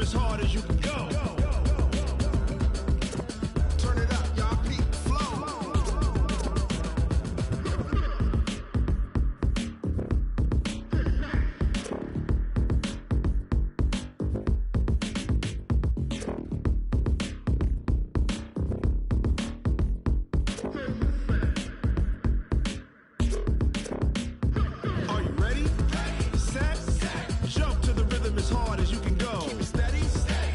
as hard as you can go. Turn it up, y'all. Peak flow. Are you ready? Set. Jump to the rhythm as hard as you can go. Keep it steady.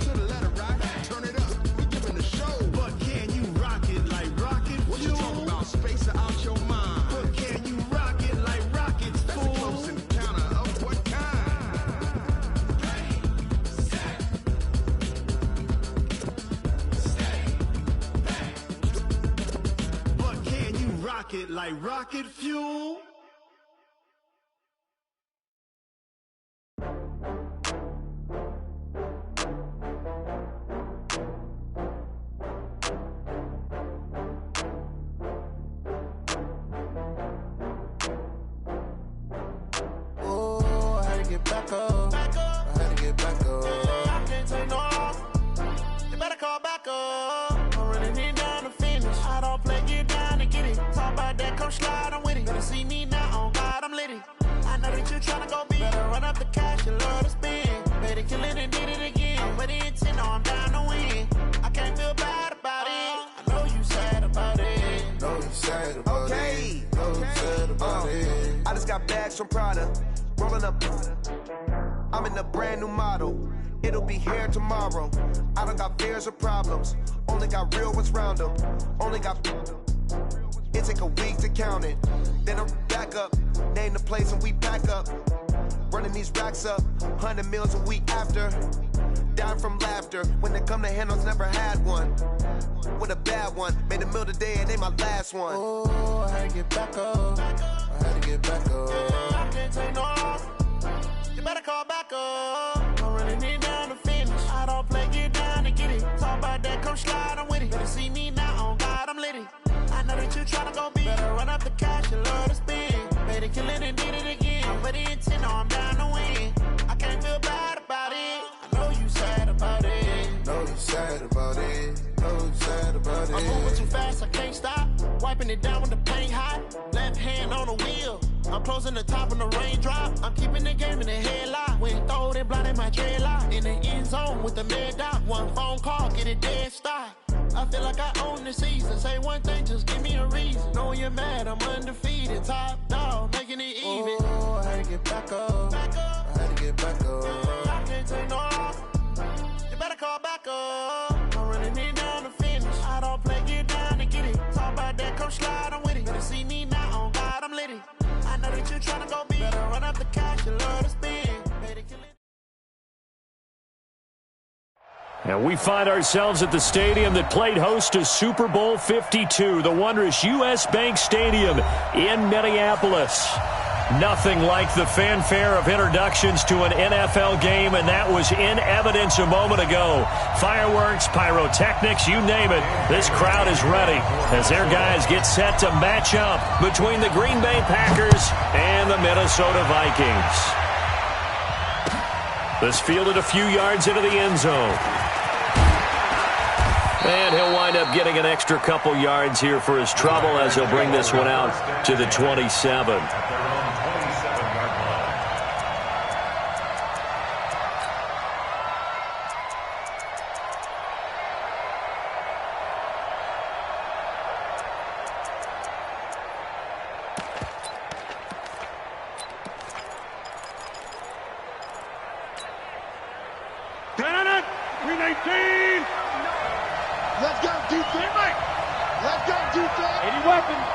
To the letter, right? Turn it up. We giving the show. But can you rock it like rocket fuel? What you talking about? Space out your mind. But can you rock it like rockets, fool? That's a close encounter of what kind? But can you rock it like rocket fuel? Oh, I had to get back up. I had to get back up. I can't take no loss. You better call back up. I'm running it down to finish. I don't play, get down to get it. Talk about that, come slide, I'm with it. Better see me now, on God, I'm litty. I know that you tryna go big. Better run up the cash, you love to spend. Better kill it and did it again. But intent, no, I'm down to win. I can't feel bad about it. I know you sad about it. Know you sad about Okay. it. Know you sad about it. I just got bags from Prada, rolling up. I'm in a brand new model. It'll be here tomorrow. I don't got fears or problems. Only got real ones round them. Only got. It take a week to count it. Then I'm back up. Name the place and we pack up. Running these racks up. 100 meals a week after. Down from laughter. When they come to handles, never had one. With a bad one. Made a meal today and they my last one. Oh, I had to get back up. I had to get back up. I can't take no loss. You better call back up. I'm running it down to finish. I don't play, get down to get it. Talk about that, come slide, I'm with it. Better see me now, on God, I'm litty. I know that you tryna go big. Better run up the cash, you love to spend. Better kill it and did it again. But the intent, no, I'm down to win. I can't feel bad about it. I know you sad about it. Know you sad about it. Know you sad about it. I'm moving too fast, I can't stop. Wiping it down when the paint hot. Left hand on the wheel. I'm closing the top when the raindrop. I'm keeping the game in the headlock. When throwed and blinded my dreadlock. In the end zone with the mad dot. One phone call, get it dead stop. I feel like I own the season. Say one thing, just give me a reason. Knowing you're mad, I'm undefeated. Top dog, making it even. Oh, I had to get back up. I had to get back up. I can't take no loss. You better call back up. I'm running it down to finish. I don't play, get down to get it. Talk about that, come slide, I'm with it. Better see me now, on God, I'm litty. I know that you tryna go big. Better run up the cash, you love to spend. Better kill it. And we find ourselves at the stadium that played host to Super Bowl 52, the wondrous U.S. Bank Stadium in Minneapolis. Nothing like the fanfare of introductions to an NFL game, and that was in evidence a moment ago. Fireworks, pyrotechnics, you name it. This crowd is ready as their guys get set to match up between the Green Bay Packers and the Minnesota Vikings. This fielded a few yards into the end zone. And he'll wind up getting an extra couple yards here for his trouble as he'll bring this one out to the 27. Let's go, defense. Let's go, defense. 80 weapons.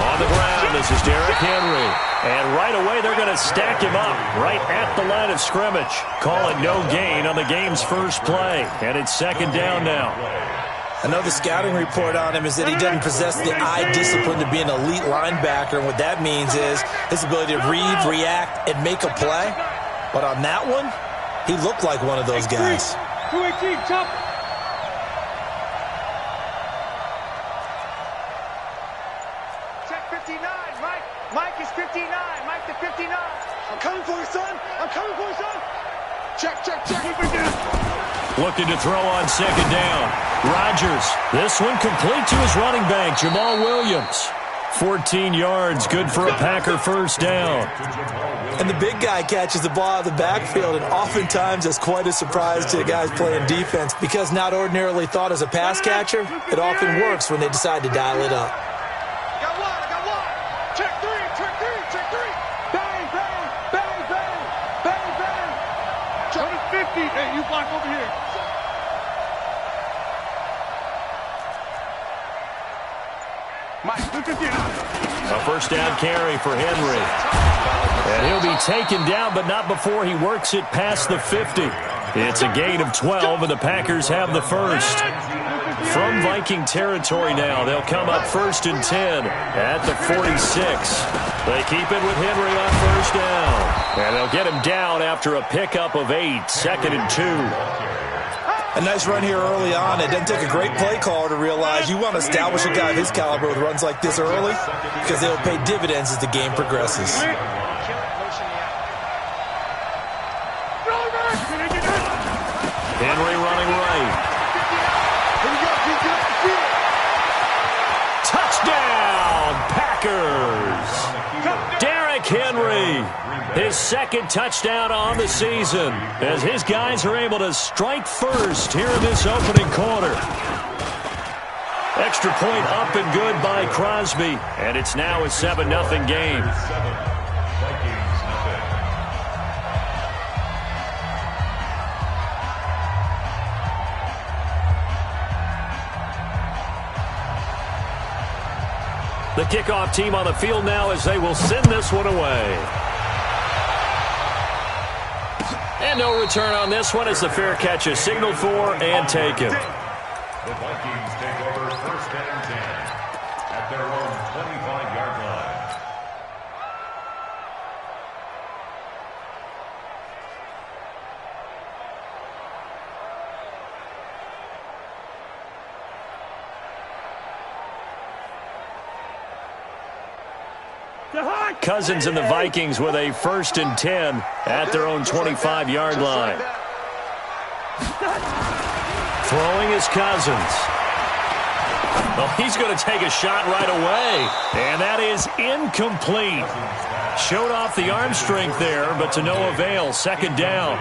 On the ground, this is Derrick Henry. And right away, they're going to stack him up right at the line of scrimmage. Calling no gain on the game's first play. And it's second down now. I know the scouting report on him is that he doesn't possess the eye discipline to be an elite linebacker. And what that means is his ability to read, react, and make a play. But on that one, he looked like one of those guys. 218, chop. Check 59, Mike. Mike is 59. Mike to 59. I'm coming for you, son. I'm coming for you, son. Looking to throw on second down. Rodgers, this one complete to his running back, Jamal Williams. 14 yards, good for a Packer first down. And the big guy catches the ball out of the backfield, and oftentimes it's quite a surprise to the guys playing defense because not ordinarily thought as a pass catcher, it often works when they decide to dial it up. I got one. Check three. Bang, bang, bang, bang, bang, bang. Check it 50. Hey, you block over here. Mike, 50. A first down carry for Henry. And he'll be taken down, but not before he works it past the 50. It's a gain of 12, and the Packers have the first. From Viking territory now, they'll come up 1st and 10 at the 46. They keep it with Henry on first down. And they'll get him down after a pickup of 8, 2nd and 2. A nice run here early on. It doesn't take a great play caller to realize you want to establish a guy of his caliber with runs like this early because they'll pay dividends as the game progresses. Henry running right. Touchdown, Packers! Derrick Henry, his second touchdown on the season as his guys are able to strike first here in this opening quarter. Extra point up and good by Crosby, and it's now a 7-0 game. The kickoff team on the field now as they will send this one away. And no return on this one as the fair catch is signaled for and taken. The Vikings take over 1st and 10 at their own 25-yard line. Cousins and the Vikings with a 1st and 10 at their own 25-yard line. Throwing is Cousins. Well, he's going to take a shot right away, and that is incomplete. Showed off the arm strength there, but to no avail. 2nd down.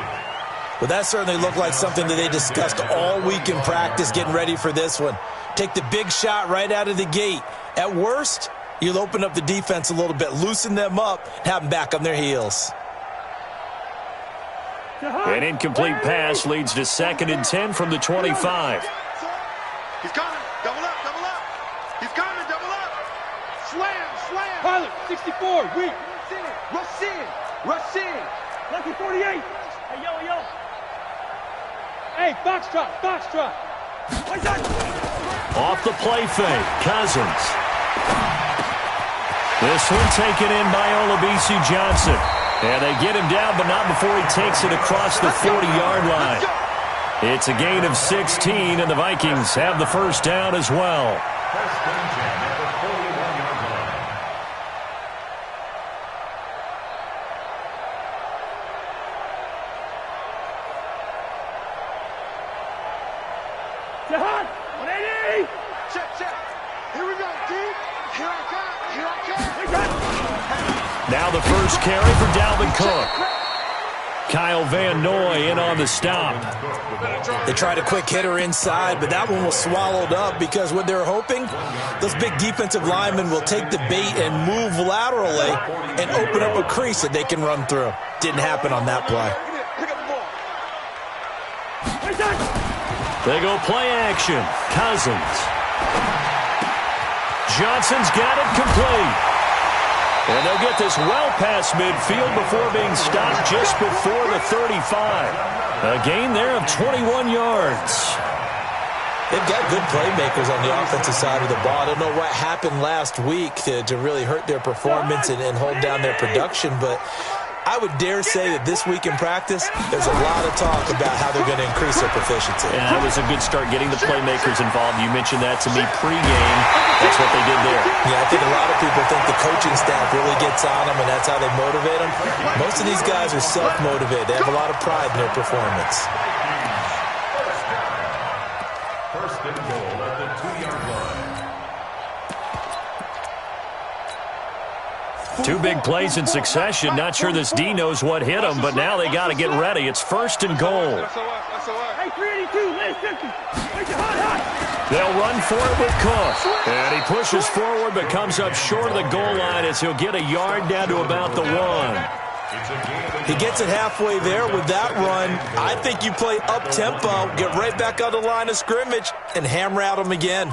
Well, that certainly looked like something that they discussed all week in practice getting ready for this one. Take the big shot right out of the gate. At worst, you'll open up the defense a little bit, loosen them up, have them back on their heels. An incomplete pass leads to 2nd and 10 from the 25. He's coming. Double up. He's coming. Double up. Slam. Pilot, 64. Weak. Rush in. Lucky 48. Hey, yo. Hey, Foxtrot. Off the play fake, Cousins. This one taken in by Olabisi Johnson. And they get him down, but not before he takes it across the 40-yard line. It's a gain of 16, and the Vikings have the first down as well. 1st and 10 at the 41-yard line. Jahan, 180. Check. Here we go, dude. Here I come. Now the first carry for Dalvin Cook. Kyle Van Noy in on the stop. They tried a quick hitter inside, but that one was swallowed up because what they're hoping, those big defensive linemen will take the bait and move laterally and open up a crease that they can run through. Didn't happen on that play. They go play action. Cousins. Johnson's got it complete. And they'll get this well past midfield before being stopped just before the 35. A gain there of 21 yards. They've got good playmakers on the offensive side of the ball. I don't know what happened last week to really hurt their performance and hold down their production, but I would dare say that this week in practice, there's a lot of talk about how they're going to increase their proficiency. Yeah, that was a good start getting the playmakers involved. You mentioned that to me pregame. That's what they did there. Yeah, I think a lot of people think the coaching staff really gets on them, and that's how they motivate them. Most of these guys are self-motivated. They have a lot of pride in their performance. First and goal at the 2-yard line. 2 big plays in succession. Not sure this D knows what hit him, but now they got to get ready. It's first and goal. Hey, 382, last second. They'll run for it with Cook. And he pushes forward but comes up short of the goal line as he'll get a yard down to about the 1. He gets it halfway there with that run. I think you play up-tempo, get right back on the line of scrimmage, and hammer out him again.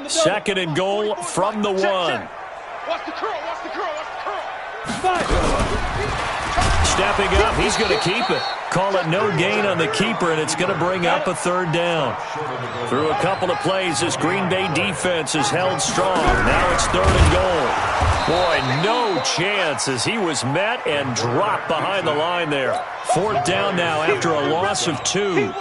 Second and goal from the 1. Watch the curl, watch the curl, watch the curl. Stepping up, he's going to keep it. Call it no gain on the keeper, and it's going to bring up a 3rd down. Through a couple of plays, this Green Bay defense is held strong. Now it's 3rd and goal. Boy, no chance as he was met and dropped behind the line there. 4th down now after a loss of 2.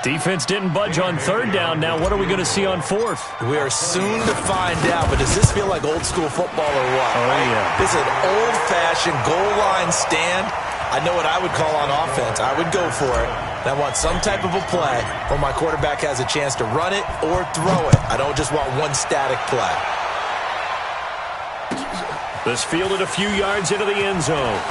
Defense didn't budge on 3rd down. Now what are we going to see on 4th? We are soon to find out, but does this feel like old school football or what? Oh, right? yeah. This is an old-fashioned goal line stand. I know what I would call on offense. I would go for it. And I want some type of a play where my quarterback has a chance to run it or throw it. I don't just want one static play. This fielded a few yards into the end zone.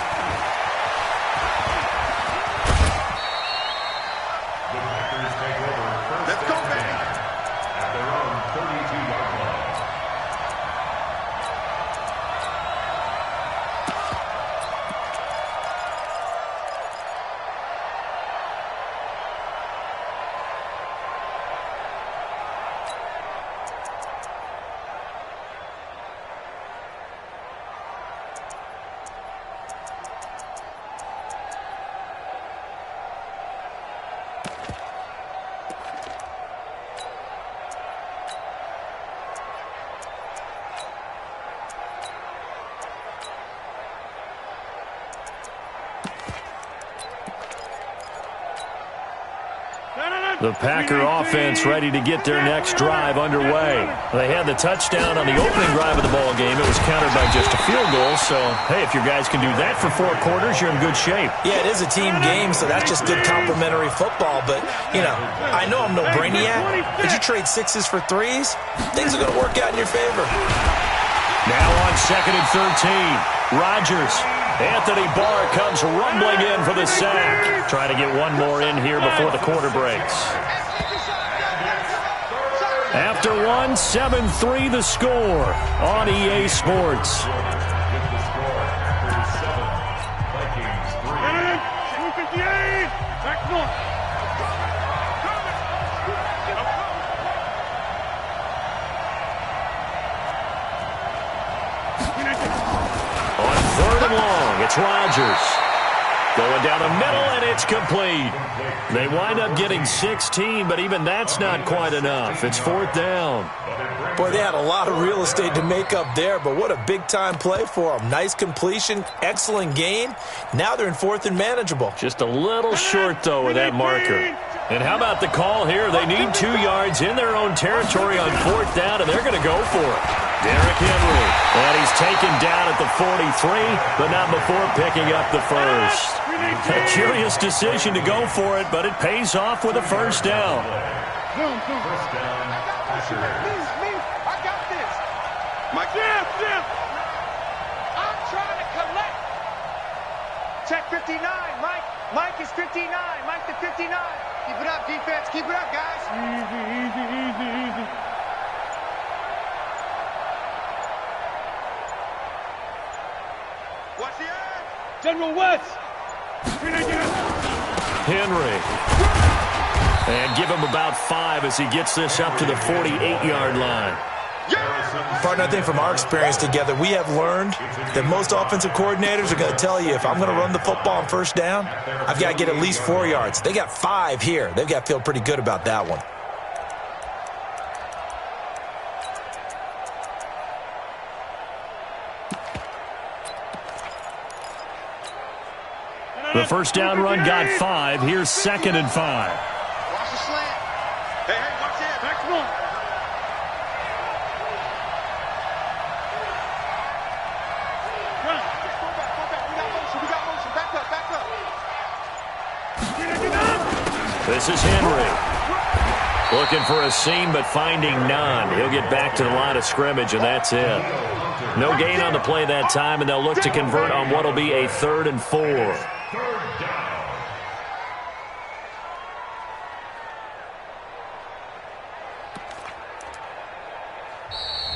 The Packer offense ready to get their next drive underway. They had the touchdown on the opening drive of the ball game. It was countered by just a field goal. So, hey, if your guys can do that for 4 quarters, you're in good shape. Yeah, it is a team game, so that's just good complementary football. But, you know, I know I'm no brainiac. But you trade 6s for 3s, things are going to work out in your favor. Now on 2nd and 13, Rodgers. Anthony Barr comes rumbling in for the sack. Trying to get one more in here before the quarter breaks. After 1, 7-3 the score on EA Sports. It's Rodgers. Going down the middle, and it's complete. They wind up getting 16, but even that's not quite enough. It's 4th down. Boy, they had a lot of real estate to make up there, but what a big-time play for them. Nice completion, excellent gain. Now they're in 4th and manageable. Just a little short, though, with that marker. And how about the call here? They need 2 yards in their own territory on 4th down, and they're going to go for it. Derrick Henry, and he's taken down at the 43, but not before picking up the first. A curious decision to go for it, but it pays off with a 1st down. First down. I got this. Mike, Jim. I'm trying to collect. Check 59, Mike. Mike is 59. Mike the 59. Keep it up, defense. Keep it up, guys. Easy. Watch the edge. General West. Henry. And give him about 5 as he gets this up to the 48-yard line. Partner, I think from our experience together, we have learned that most offensive coordinators are going to tell you, if I'm going to run the football on first down, I've got to get at least 4 yards. They got 5 here. They've got to feel pretty good about that one. The first down run got 5. Here's 2nd and 5. Watch the slant. Hey, watch that. Next one. Run. Go back. We got motion. Back up. This is Henry. Looking for a seam, but finding none. He'll get back to the line of scrimmage, and that's it. No gain on the play that time, and they'll look to convert on what will be a 3rd and 4.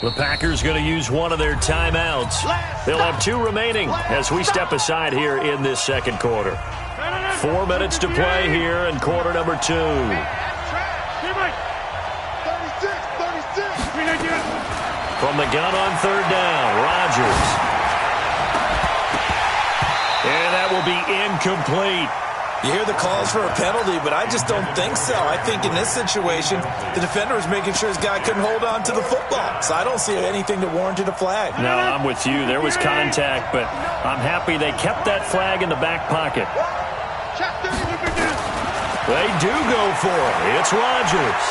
The Packers going to use one of their timeouts. They'll have 2 remaining as we step aside here in this second quarter. 4 minutes to play here in quarter number 2. From the gun on 3rd down, Rodgers. And that will be incomplete. You hear the calls for a penalty, but I just don't think so. I think in this situation, the defender was making sure his guy couldn't hold on to the football. So I don't see anything that warranted a flag. No, I'm with you. There was contact, but I'm happy they kept that flag in the back pocket. They do go for it. It's Rodgers.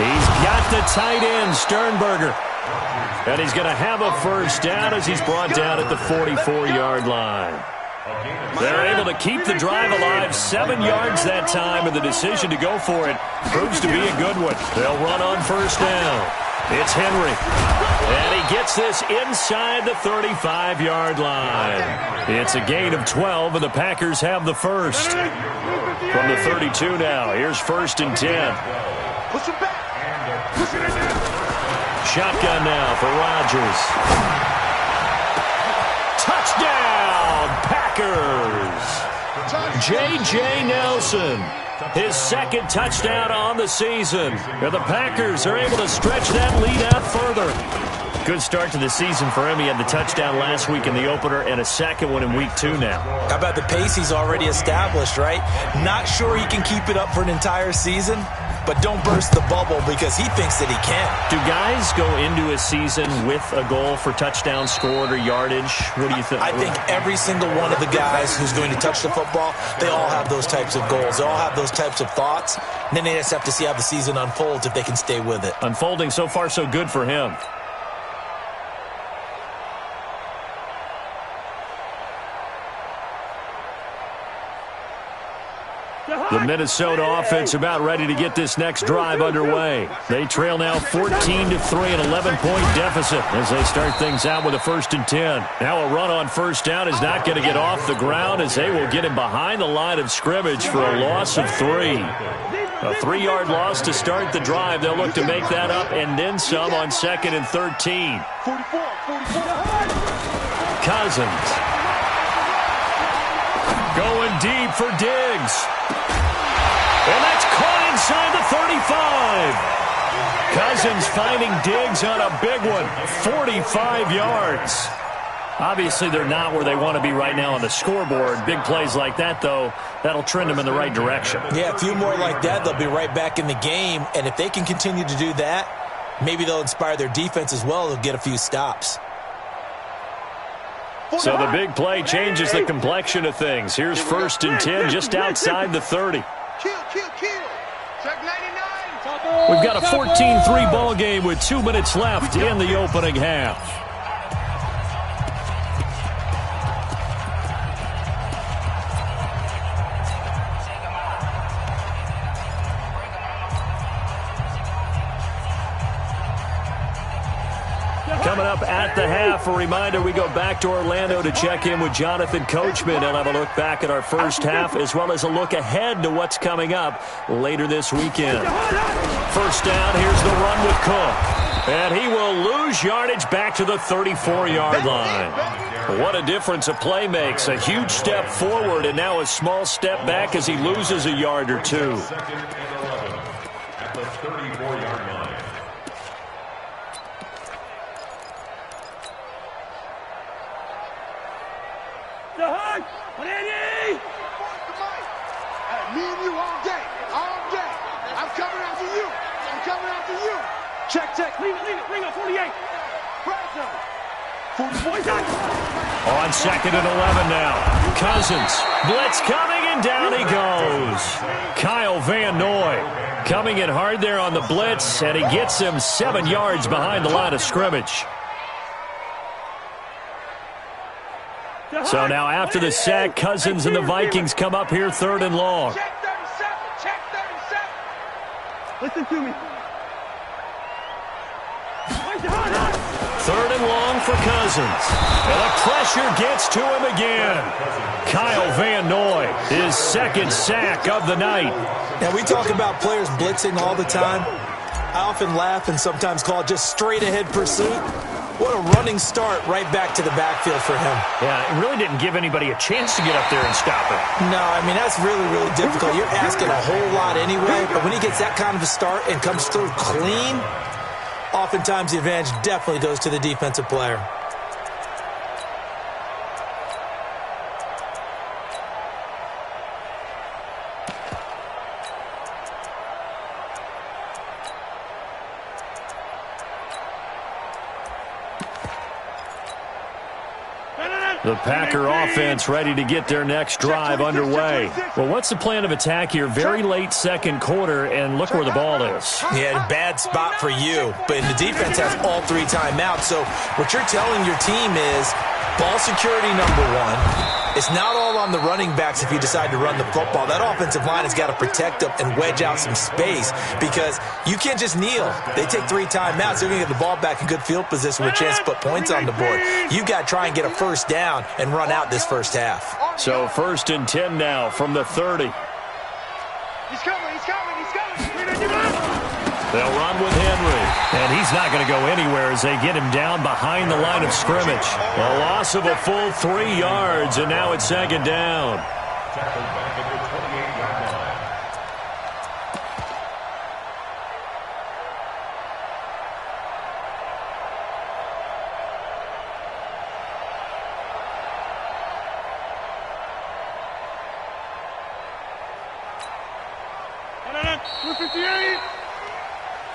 He's got the tight end, Sternberger. And he's going to have a first down as he's brought down at the 44-yard line. They're able to keep the drive alive, 7 yards that time, and the decision to go for it proves to be a good one. They'll run on first down. It's Henry. And he gets this inside the 35-yard line. It's a gain of 12, and the Packers have the first. From the 32 now, here's 1st and 10. Push him back. Push it in there. Shotgun now for Rodgers. Touchdown, Packers! J.J. Nelson, his 2nd touchdown on the season. And the Packers are able to stretch that lead out further. Good start to the season for him. He had the touchdown last week in the opener and a 2nd one in week 2 now. How about the pace he's already established, right? Not sure he can keep it up for an entire season, but don't burst the bubble because he thinks that he can. Do guys go into a season with a goal for touchdown scored or yardage? What do you think? I think every single one of the guys who's going to touch the football, they all have those types of goals. They all have those types of thoughts. And then they just have to see how the season unfolds if they can stay with it. Unfolding so far so good for him. The Minnesota offense about ready to get this next drive underway. They trail now 14-3, an 11-point deficit as they start things out with a 1st and 10. Now a run on first down is not going to get off the ground as they will get him behind the line of scrimmage for a loss of 3. A 3-yard loss to start the drive. They'll look to make that up and then some on 2nd and 13. Cousins. Going deep for Diggs. And that's caught inside the 35. Cousins finding Diggs on a big one. 45 yards. Obviously, they're not where they want to be right now on the scoreboard. Big plays like that, though, that'll trend them in the right direction. Yeah, a few more like that, they'll be right back in the game. And if they can continue to do that, maybe they'll inspire their defense as well. They'll get a few stops. So the big play changes the complexion of things. Here's 1st and 10 just outside the 30. Check 99. We've got a 14-3 ball game with 2 minutes left in the opening half. Coming up at the half, a reminder, we go back to Orlando to check in with Jonathan Coachman and have a look back at our first half as well as a look ahead to what's coming up later this weekend. First down, here's the run with Cook. And he will lose yardage back to the 34-yard line. What a difference a play makes. A huge step forward and now a small step back as he loses a yard or two. At the 34-yard line. Me and you all day. All day. I'm coming after you. I'm coming after you. Check. Leave it. Ring up 48. On 2nd and 11 now. Cousins. Blitz coming, and down he goes. Kyle Van Noy coming in hard there on the blitz, and he gets him 7 yards behind the line of scrimmage. So now after the sack, Cousins and the Vikings come up here 3rd and long. Check 37. Listen to me. 3rd and long for Cousins. And the pressure gets to him again. Kyle Van Noy, his 2nd sack of the night. Now, we talk about players blitzing all the time. I often laugh and sometimes call it just straight-ahead pursuit. What a running start right back to the backfield for him. Yeah, it really didn't give anybody a chance to get up there and stop it. No, I mean, that's really, really difficult. You're asking a whole lot anyway, but when he gets that kind of a start and comes through clean, oftentimes the advantage definitely goes to the defensive player. The Packer offense ready to get their next drive underway. Well, what's the plan of attack here? Very late 2nd quarter, and look where the ball is. Yeah, bad spot for you. But the defense has all 3 timeouts. So what you're telling your team is ball security #1. It's not all on the running backs if you decide to run the football. That offensive line has got to protect them and wedge out some space because you can't just kneel. They take 3 timeouts. They're going to get the ball back in good field position with a chance to put points on the board. You've got to try and get a first down and run out this first half. So 1st and 10 now from the 30. He's coming. They'll run with Henry, and he's not going to go anywhere as they get him down behind the line of scrimmage. A loss of a full 3 yards, and now it's 2nd down. Tackled back at the 28-yard line.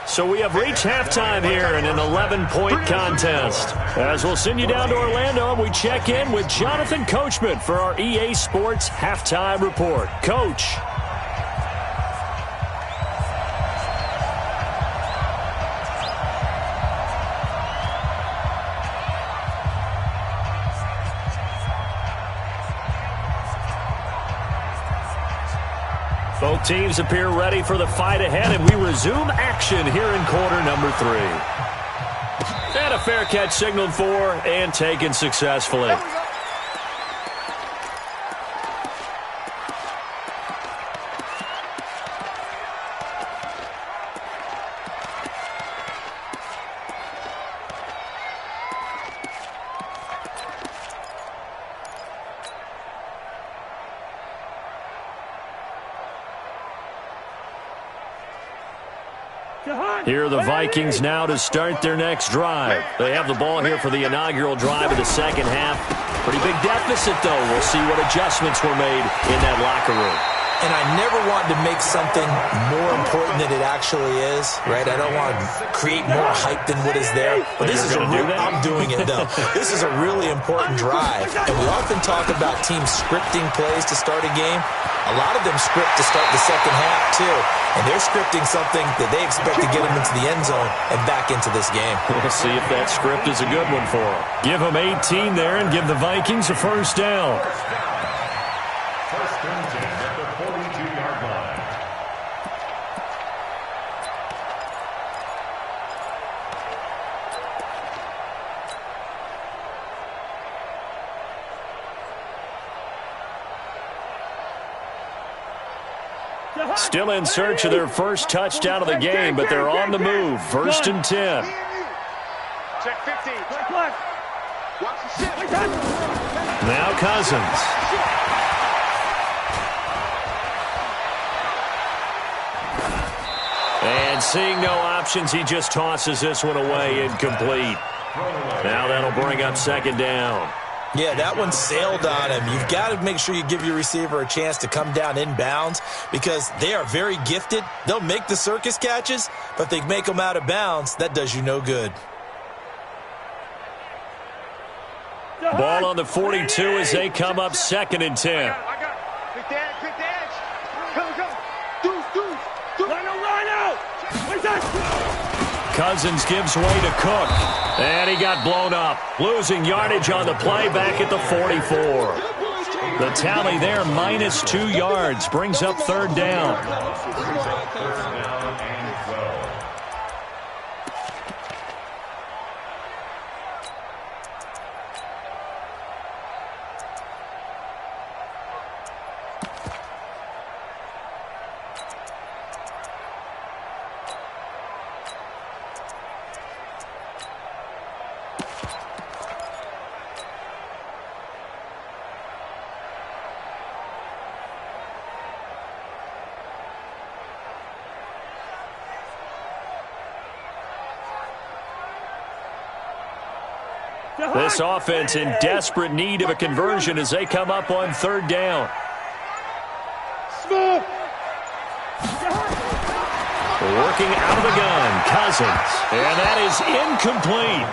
So we have reached halftime here in an 11-point contest. As we'll send you down to Orlando, and we check in with Jonathan Coachman for our EA Sports Halftime Report. Coach. Both teams appear ready for the fight ahead, and we resume action here in quarter number 3. And a fair catch signaled for and taken successfully. Here are the Vikings now to start their next drive. They have the ball here for the inaugural drive of the 2nd half. Pretty big deficit, though. We'll see what adjustments were made in that locker room. And I never want to make something more important than it actually is, right? I don't want to create more hype than what is there. But this is I'm doing it, though. This is a really important drive. And we often talk about teams scripting plays to start a game. A lot of them script to start the 2nd half, too. And they're scripting something that they expect to get them into the end zone and back into this game. We'll see if that script is a good one for them. Give them 18 there and give the Vikings a first down. First and 10 at the 42-yard line. Still in search of their first touchdown of the game, but they're on the move. First and 10. Check 15. Watch the shift. Now Cousins. And seeing no options, he just tosses this one away incomplete. Now that'll bring up 2nd down. Yeah, that one sailed on him. You've got to make sure you give your receiver a chance to come down inbounds because they are very gifted. They'll make the circus catches, but if they make them out of bounds, that does you no good. Ball on the 42 as they come up 2nd and 10. Quick edge. Come. Deuce. Line out. Cousins gives way to Cook, and he got blown up. Losing yardage on the play back at the 44. The tally there, -2 yards, brings up 3rd down. This offense in desperate need of a conversion as they come up on 3rd down. Working out of the gun, Cousins. And that is incomplete.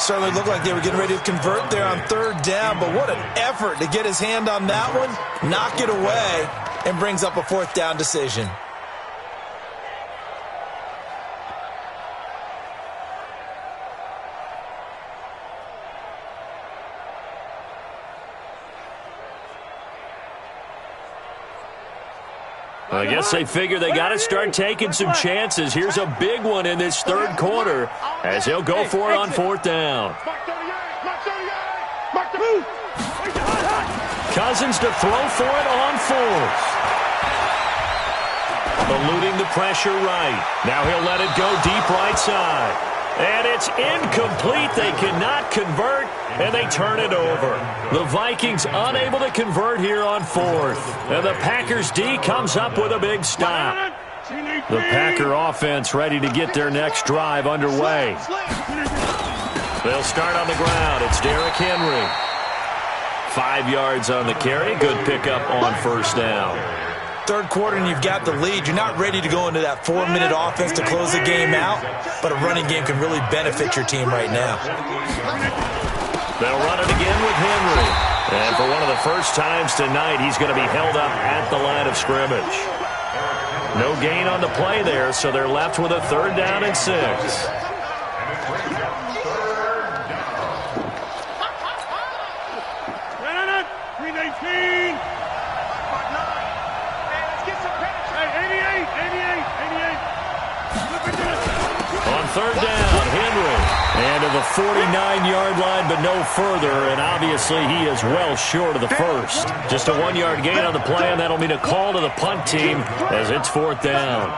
Certainly looked like they were getting ready to convert there on 3rd down, but what an effort to get his hand on that one, knock it away, and brings up a 4th down decision. I guess they figure they got to start taking some chances. Here's a big one in this 3rd quarter as he'll go for it on 4th down. Cousins to throw for it on 4th. Eluding the pressure right. Now he'll let it go deep right side. And it's incomplete. They cannot convert, and they turn it over. The Vikings unable to convert here on 4th. And the Packers D comes up with a big stop. The Packer offense ready to get their next drive underway. They'll start on the ground. It's Derrick Henry. 5 yards on the carry. Good pickup on 1st down. 3rd quarter and you've got the lead. You're not ready to go into that 4-minute offense to close the game out, but a running game can really benefit your team right now. They'll run it again with Henry. And for one of the first times tonight, he's going to be held up at the line of scrimmage. No gain on the play there, so they're left with a 3rd down and 6. On 3rd down, Henry. And to the 49-yard line, but no further. And obviously, he is well short of the first. Just a 1-yard gain on the play, and that'll mean a call to the punt team as it's 4th down.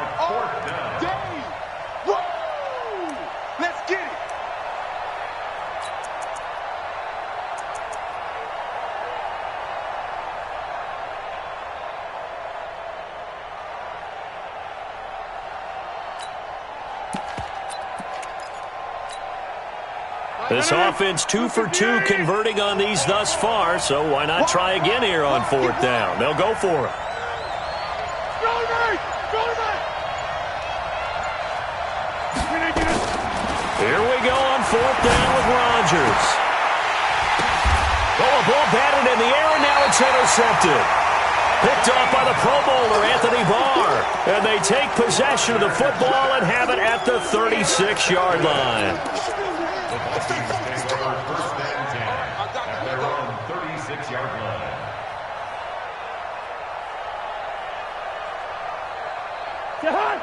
Let's get it. This offense 2 for 2 converting on these thus far, so why not try again here on 4th down? They'll go for it. Here we go on 4th down with Rodgers. Oh, a ball batted in the air, and now it's intercepted. Picked off by the Pro Bowler, Anthony Barr. And they take possession of the football and have it at the 36-yard line.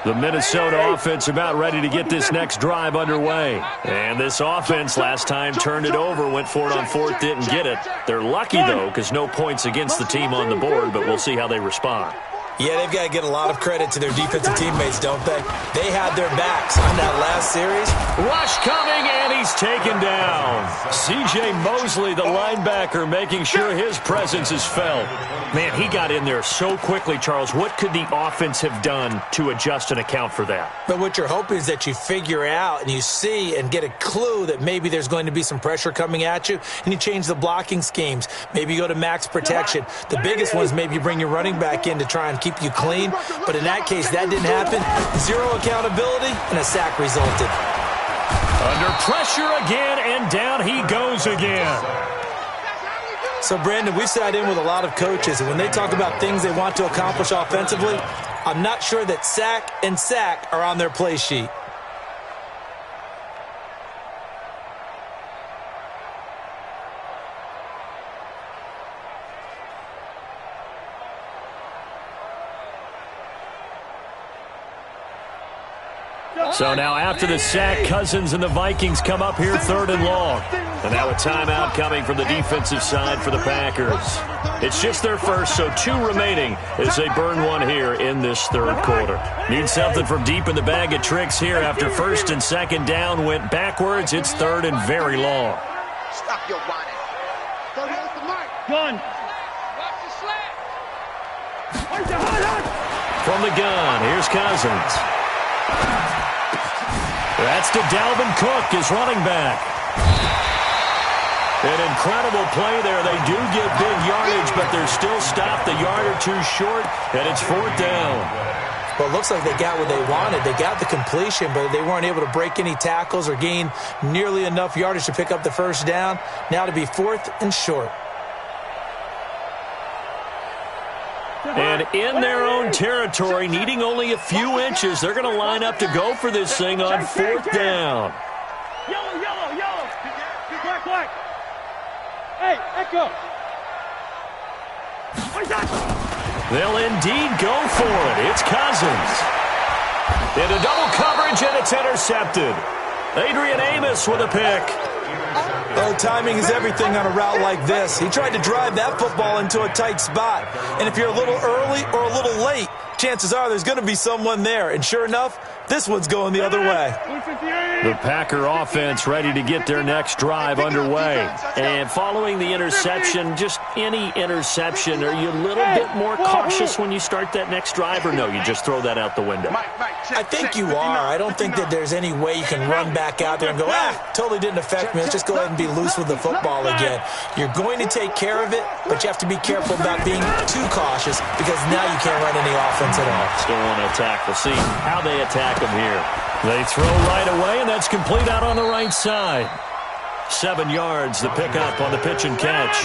The Minnesota offense about ready to get this next drive underway. And this offense last time turned it over, went for it on 4th, didn't get it. They're lucky, though, because no points against the team on the board, but we'll see how they respond. Yeah, they've got to get a lot of credit to their defensive teammates, don't they? They had their backs on that last series. Rush coming, and he's taken down. C.J. Mosley, the linebacker, making sure his presence is felt. Man, he got in there so quickly, Charles. What could the offense have done to adjust and account for that? But what you're hoping is that you figure out and you see and get a clue that maybe there's going to be some pressure coming at you, and you change the blocking schemes. Maybe you go to max protection. The biggest one is maybe you bring your running back in to try and keep you clean. But in that case, that didn't happen. Zero accountability, and a sack resulted. Under pressure again, and down he goes again. So, Brandon, we've sat in with a lot of coaches, and when they talk about things they want to accomplish offensively, I'm not sure that sack and sack are on their play sheet. So now after the sack, Cousins and the Vikings come up here 3rd and long. And now a timeout coming from the defensive side for the Packers. It's just their first, so 2 remaining as they burn one here in this 3rd quarter. Need something from deep in the bag of tricks here after 1st and 2nd down went backwards. It's 3rd and very long. Stop your whining. Gun. From the gun, here's Cousins. That's to Dalvin Cook, his running back. An incredible play there. They do get big yardage, but they're still stopped a yard or 2 short, and it's 4th down. Well, it looks like they got what they wanted. They got the completion, but they weren't able to break any tackles or gain nearly enough yardage to pick up the 1st down. Now to be 4th and short. And in their own territory, needing only a few inches, they're going to line up to go for this thing on 4th down. Yellow. Black. Hey, echo. They'll indeed go for it. It's Cousins. Into double coverage, and it's intercepted. Adrian Amos with a pick. Oh, timing is everything on a route like this. He tried to drive that football into a tight spot. And if you're a little early or a little late, chances are there's going to be someone there. And sure enough, this one's going the other way. The Packer offense ready to get their next drive underway. And following the interception, just any interception, are you a little bit more cautious when you start that next drive, or no, you just throw that out the window? I think you are. I don't think that there's any way you can run back out there and go, totally didn't affect me. Let's just go ahead and be loose with the football again. You're going to take care of it, but you have to be careful about being too cautious because now you can't run any offense at all. Still want to attack. We'll see how they attack them here. They throw right away, and that's complete out on the right side. 7 yards, the pickup on the pitch and catch.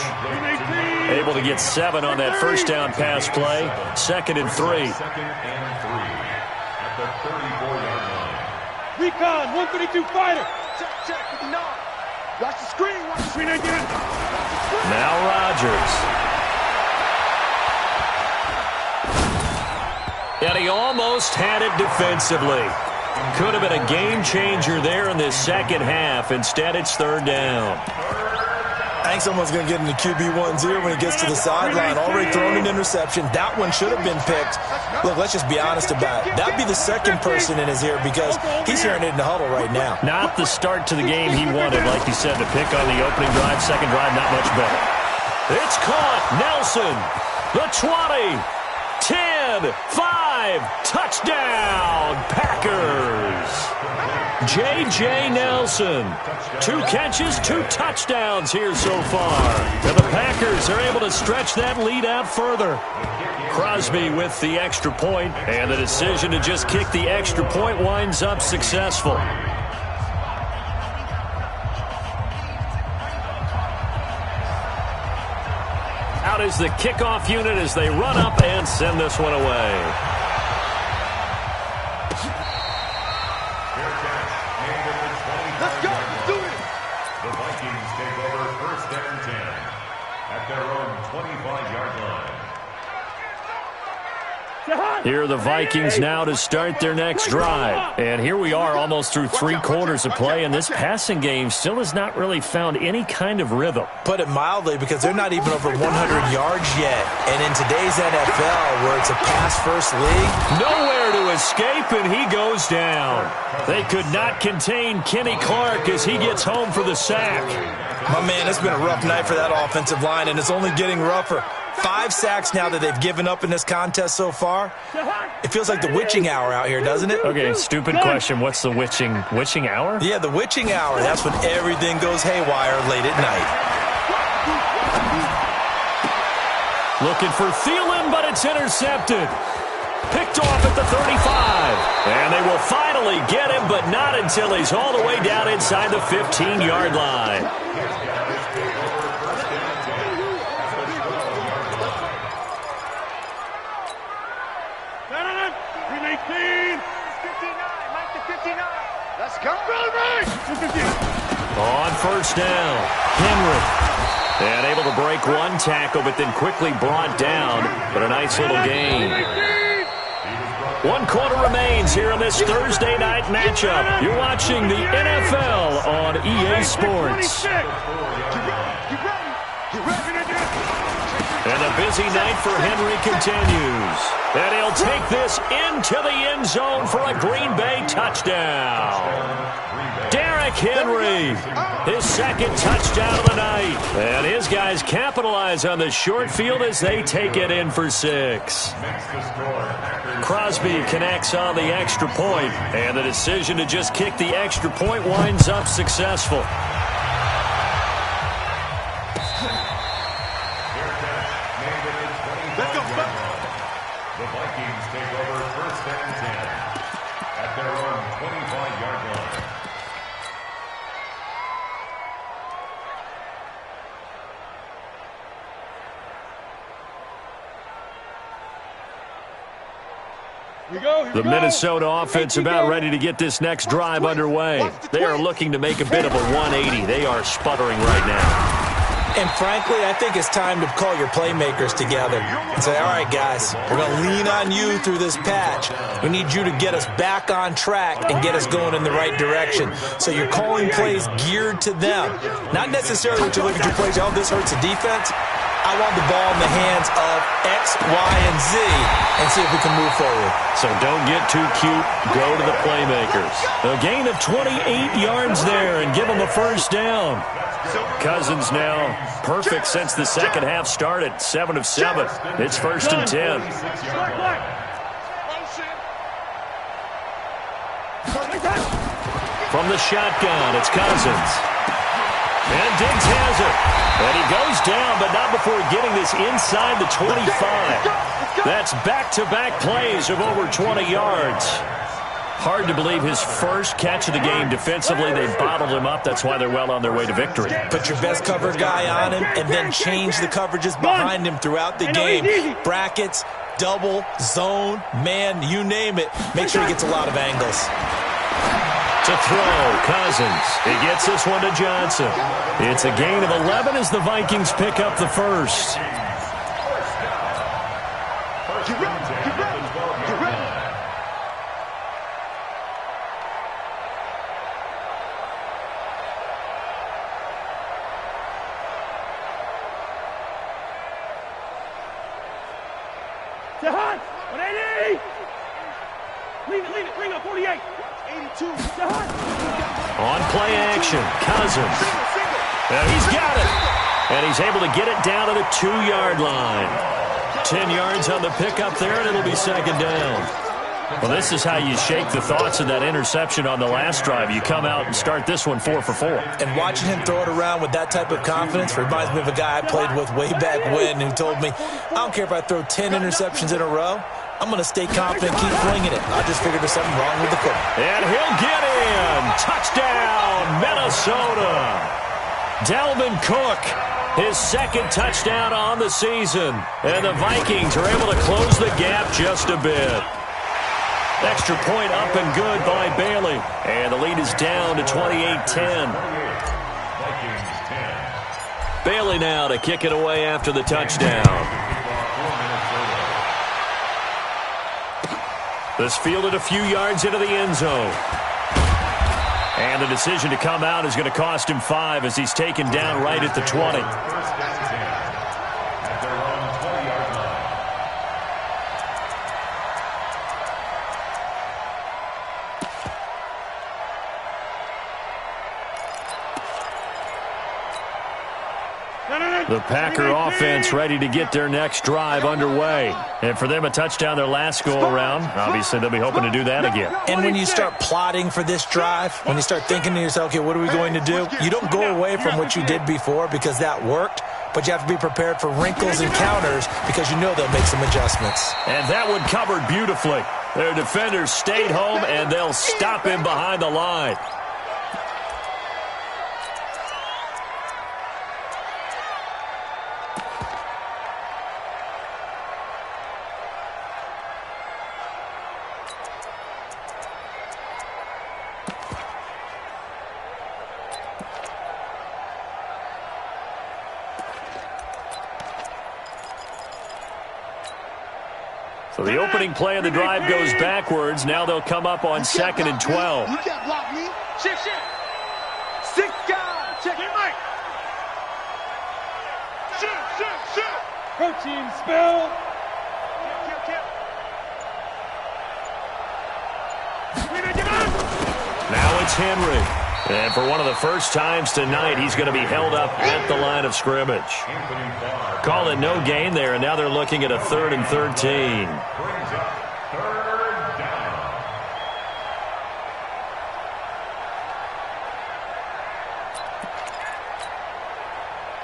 Able to get 7 on that 1st down pass play. 2nd and 3. At the 34-yard line. Recon, 132 fighter. Check, 59. Watch the screen. Again. Now Rodgers. And he almost had it defensively. Could have been a game changer there in this 2nd half. Instead, it's 3rd down. I think someone's going to get into QB1-0 when he gets to the sideline. Already thrown an interception. That one should have been picked. Look, let's just be honest about it. That'd be the 2nd person in his ear because he's hearing it in the huddle right now. Not the start to the game he wanted, like you said, to pick on the opening drive. 2nd drive, not much better. It's caught. Nelson, the 20, 10, 5, touchdown, Packers. J.J. Nelson, 2 catches, 2 touchdowns here so far. And the Packers are able to stretch that lead out further. Crosby with the extra point, and the decision to just kick the extra point winds up successful. Out is the kickoff unit as they run up and send this one away. Let's go. Let's do it. The Vikings take over 1st and 10 at their own 25-yard line. Here are the Vikings now to start their next drive. And here we are almost through 3 quarters of play, and this passing game still has not really found any kind of rhythm. Put it mildly, because they're not even over 100 yards yet. And in today's NFL, where it's a pass-first league, nowhere to escape, and he goes down. They could not contain Kenny Clark as he gets home for the sack. My man, it's been a rough night for that offensive line, and it's only getting rougher. 5 sacks now that they've given up in this contest so far. It feels like the witching hour out here, doesn't it? Okay, stupid question. What's the witching hour? Yeah, the witching hour. That's when everything goes haywire late at night. Looking for Thielen, but it's intercepted. Picked off at the 35. And they will finally get him, but not until he's all the way down inside the 15-yard line. Let's go. On first down, Henry. And able to break one tackle, but then quickly brought down. But a nice little gain. 1 quarter remains here in this Thursday night matchup. You're watching the NFL on EA Sports. And a busy night for Henry continues. And he'll take this into the end zone for a Green Bay touchdown. Derrick Henry, his second touchdown of the night. And his guys capitalize on the short field as they take it in for 6. Crosby connects on the extra point, and the decision to just kick the extra point winds up successful. The Vikings take over first and 10 at their own 25-yard line. The Minnesota offense about ready to get this next drive underway. They are looking to make a bit of a 180. They are sputtering right now. And frankly, I think it's time to call your playmakers together and say, all right, guys, we're going to lean on you through this patch. We need you to get us back on track and get us going in the right direction. So you're calling plays geared to them. Not necessarily what you look at your plays, oh, this hurts the defense. I want the ball in the hands of X, Y, and Z and see if we can move forward. So don't get too cute. Go to the playmakers. A gain of 28 yards there and give them a first down. Cousins now perfect since the second half started. 7 of 7. It's first and 10. From the shotgun, it's Cousins. And Diggs has it. And he goes down, but not before getting this inside the 25. That's back-to-back plays of over 20 yards. Hard to believe his first catch of the game defensively. They bottled him up. That's why they're well on their way to victory. Put your best cover guy on him and then change the coverages behind him throughout the game. Brackets, double, zone, man, you name it. Make sure he gets a lot of angles. To throw, Cousins. He gets this one to Johnson. It's a gain of 11 as the Vikings pick up the first. Jahan, 180. Leave it, bring up 48. 82. Jahan. On play action, Cousins. And he's got it. And he's able to get it down to the 2-yard line. 10 yards on the pickup there, and it'll be second down. Well, this is how you shake the thoughts of that interception on the last drive. You come out and start this one 4 for 4. And watching him throw it around with that type of confidence reminds me of a guy I played with way back when who told me, I don't care if I throw 10 interceptions in a row. I'm going to stay confident, keep flinging it. I just figured there's something wrong with the foot. And he'll get in. Touchdown, Minnesota. Dalvin Cook, his second touchdown on the season. And the Vikings are able to close the gap just a bit. Extra point up and good by Bailey. And the lead is down to 28-10. Bailey now to kick it away after the touchdown. This fielded a few yards into the end zone. And the decision to come out is going to cost him 5 as he's taken down right at the 20. The Packer offense ready to get their next drive underway. And for them, a touchdown their last go-around. Obviously, they'll be hoping to do that again. And when you start plotting for this drive, when you start thinking to yourself, okay, what are we going to do? You don't go away from what you did before because that worked, but you have to be prepared for wrinkles and counters because you know they'll make some adjustments. And that one covered beautifully. Their defenders stayed home, and they'll stop him behind the line. So the opening play of the drive goes backwards. Now they'll come up on 2nd and 12. You can't block me. Shift. 6 guys. Check it, Mike. Shift. Protein spill. Kill. Now it's Henry. And for one of the first times tonight, he's going to be held up at the line of scrimmage. Call it no gain there, and now they're looking at a 3rd and 13.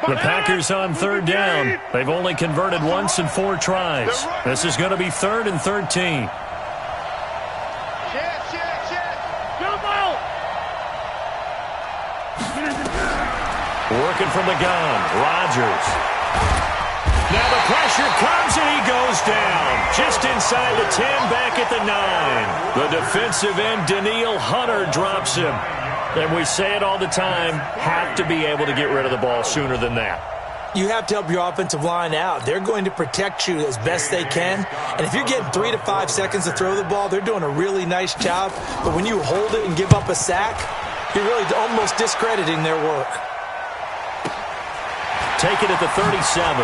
The Packers on 3rd down. They've only converted once in 4 tries. This is going to be 3rd and 13. Working from the gun, Rodgers. Now the pressure comes and he goes down. Just inside the 10, back at the 9. The defensive end, Danielle Hunter, drops him. And we say it all the time, have to be able to get rid of the ball sooner than that. You have to help your offensive line out. They're going to protect you as best they can. And if you're getting 3 to 5 seconds to throw the ball, they're doing a really nice job. But when you hold it and give up a sack, you're really almost discrediting their work. Take it at the 37.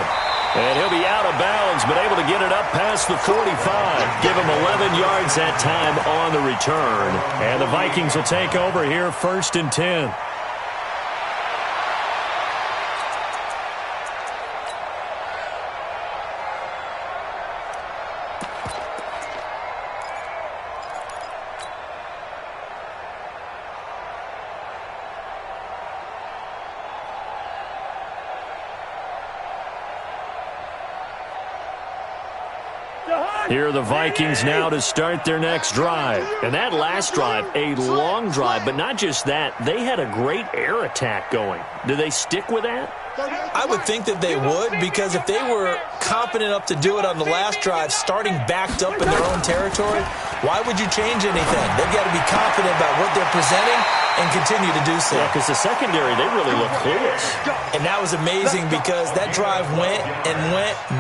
And he'll be out of bounds, but able to get it up past the 45. Give him 11 yards that time on the return. And the Vikings will take over here 1st and 10. Here are the Vikings now to start their next drive. And that last drive, a long drive, but not just that. They had a great air attack going. Do they stick with that? I would think that they would, because if they were confident enough to do it on the last drive, starting backed up in their own territory, why would you change anything? They've got to be confident about what they're presenting and continue to do so. Yeah, because the secondary, they really look clueless. And that was amazing because that drive went,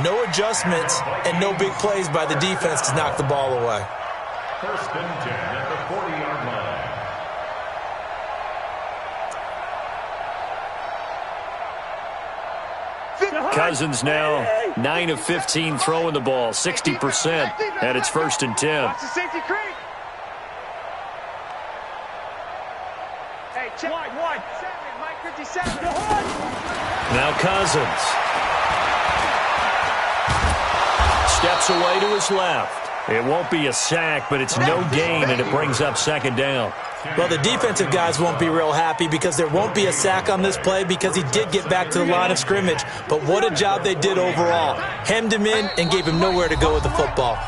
no adjustments, and no big plays by the defense to knock the ball away. 1st and 10 at the 40-yard line. Cousins now 9 of 15 throwing the ball, 60%, and it's 1st and 10. Watch the safety creep. Hey, check. Wide. 7, Mike 57. Now Cousins. Steps away to his left. It won't be a sack, but it's no gain, and it brings up 2nd down. Well, the defensive guys won't be real happy because there won't be a sack on this play because he did get back to the line of scrimmage. But what a job they did overall. Hemmed him in and gave him nowhere to go with the football.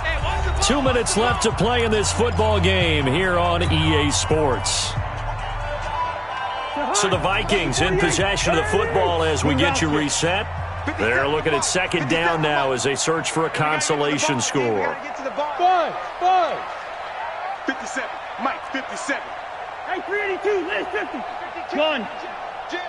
2 minutes left to play in this football game here on EA Sports. So the Vikings in possession of the football as we get you reset. They're looking at 2nd down now as they search for a consolation score. 5. 57. Mike 57. Hey, 382, Liz 50. Come on. Jim.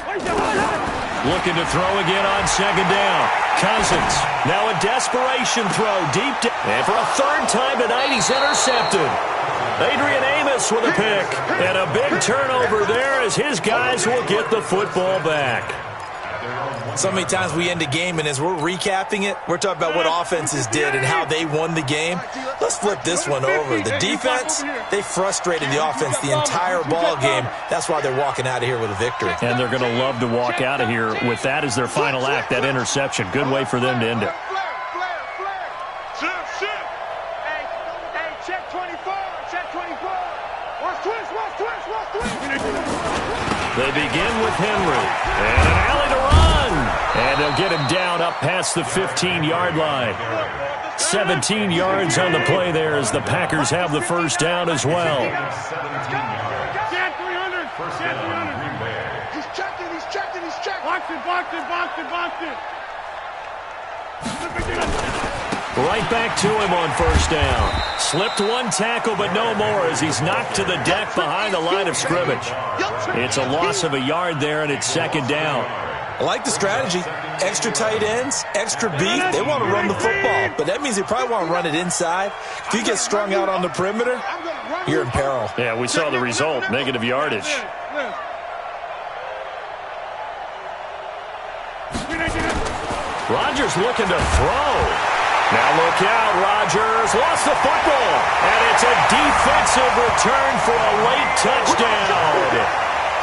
Where's the hot? looking to throw again on second down. Cousins, now a desperation throw deep down. And for a third time tonight, he's intercepted. Adrian Amos with a pick. And a big turnover there as his guys will get the football back. So many times we end a game, and as we're recapping it, we're talking about what offenses did and how they won the game. Let's flip this one over. The defense, they frustrated the offense the entire ball game. That's why they're walking out of here with a victory. And they're going to love to walk out of here with that as their final act, that interception. Good way for them to end it. Hey, check 24. Check 24. Watch twist. They begin with Henry. And an alley to run. And they'll get him down up past the 15-yard line. 17 yards on the play there as the Packers have the first down as well. Jan 300. Jan 300. He's checking. Box it. Right back to him on first down. Slipped one tackle, but no more as he's knocked to the deck behind the line of scrimmage. It's a loss of a yard there, and it's second down. I like the strategy. Extra tight ends, extra beef. They want to run the football, but that means they probably want to run it inside. If you get strung out on the perimeter, you're in peril. Yeah, we saw the result, negative yardage. Rodgers looking to throw. Now look out, Rodgers lost the football, and it's a defensive return for a late touchdown.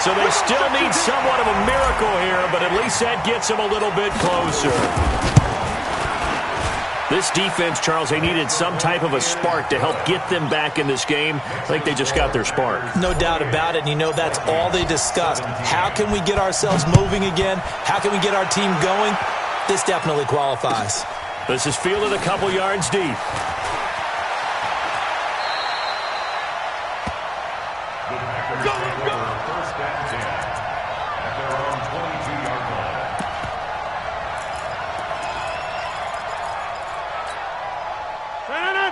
So they still need somewhat of a miracle here, but at least that gets them a little bit closer. This defense, Charles, they needed some type of a spark to help get them back in this game. I think they just got their spark. No doubt about it, and you know that's all they discussed. How can we get ourselves moving again? How can we get our team going? This definitely qualifies. This is fielded a couple yards deep.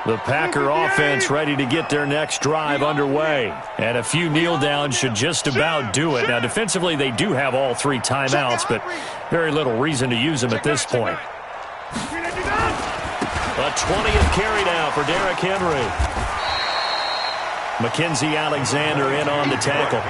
The Packer offense ready to get their next drive underway. And a few kneel downs should just about do it. Now, defensively, they do have all three timeouts, but very little reason to use them at this point. A 20th carry now for Derrick Henry. Mackenzie Alexander in on the tackle.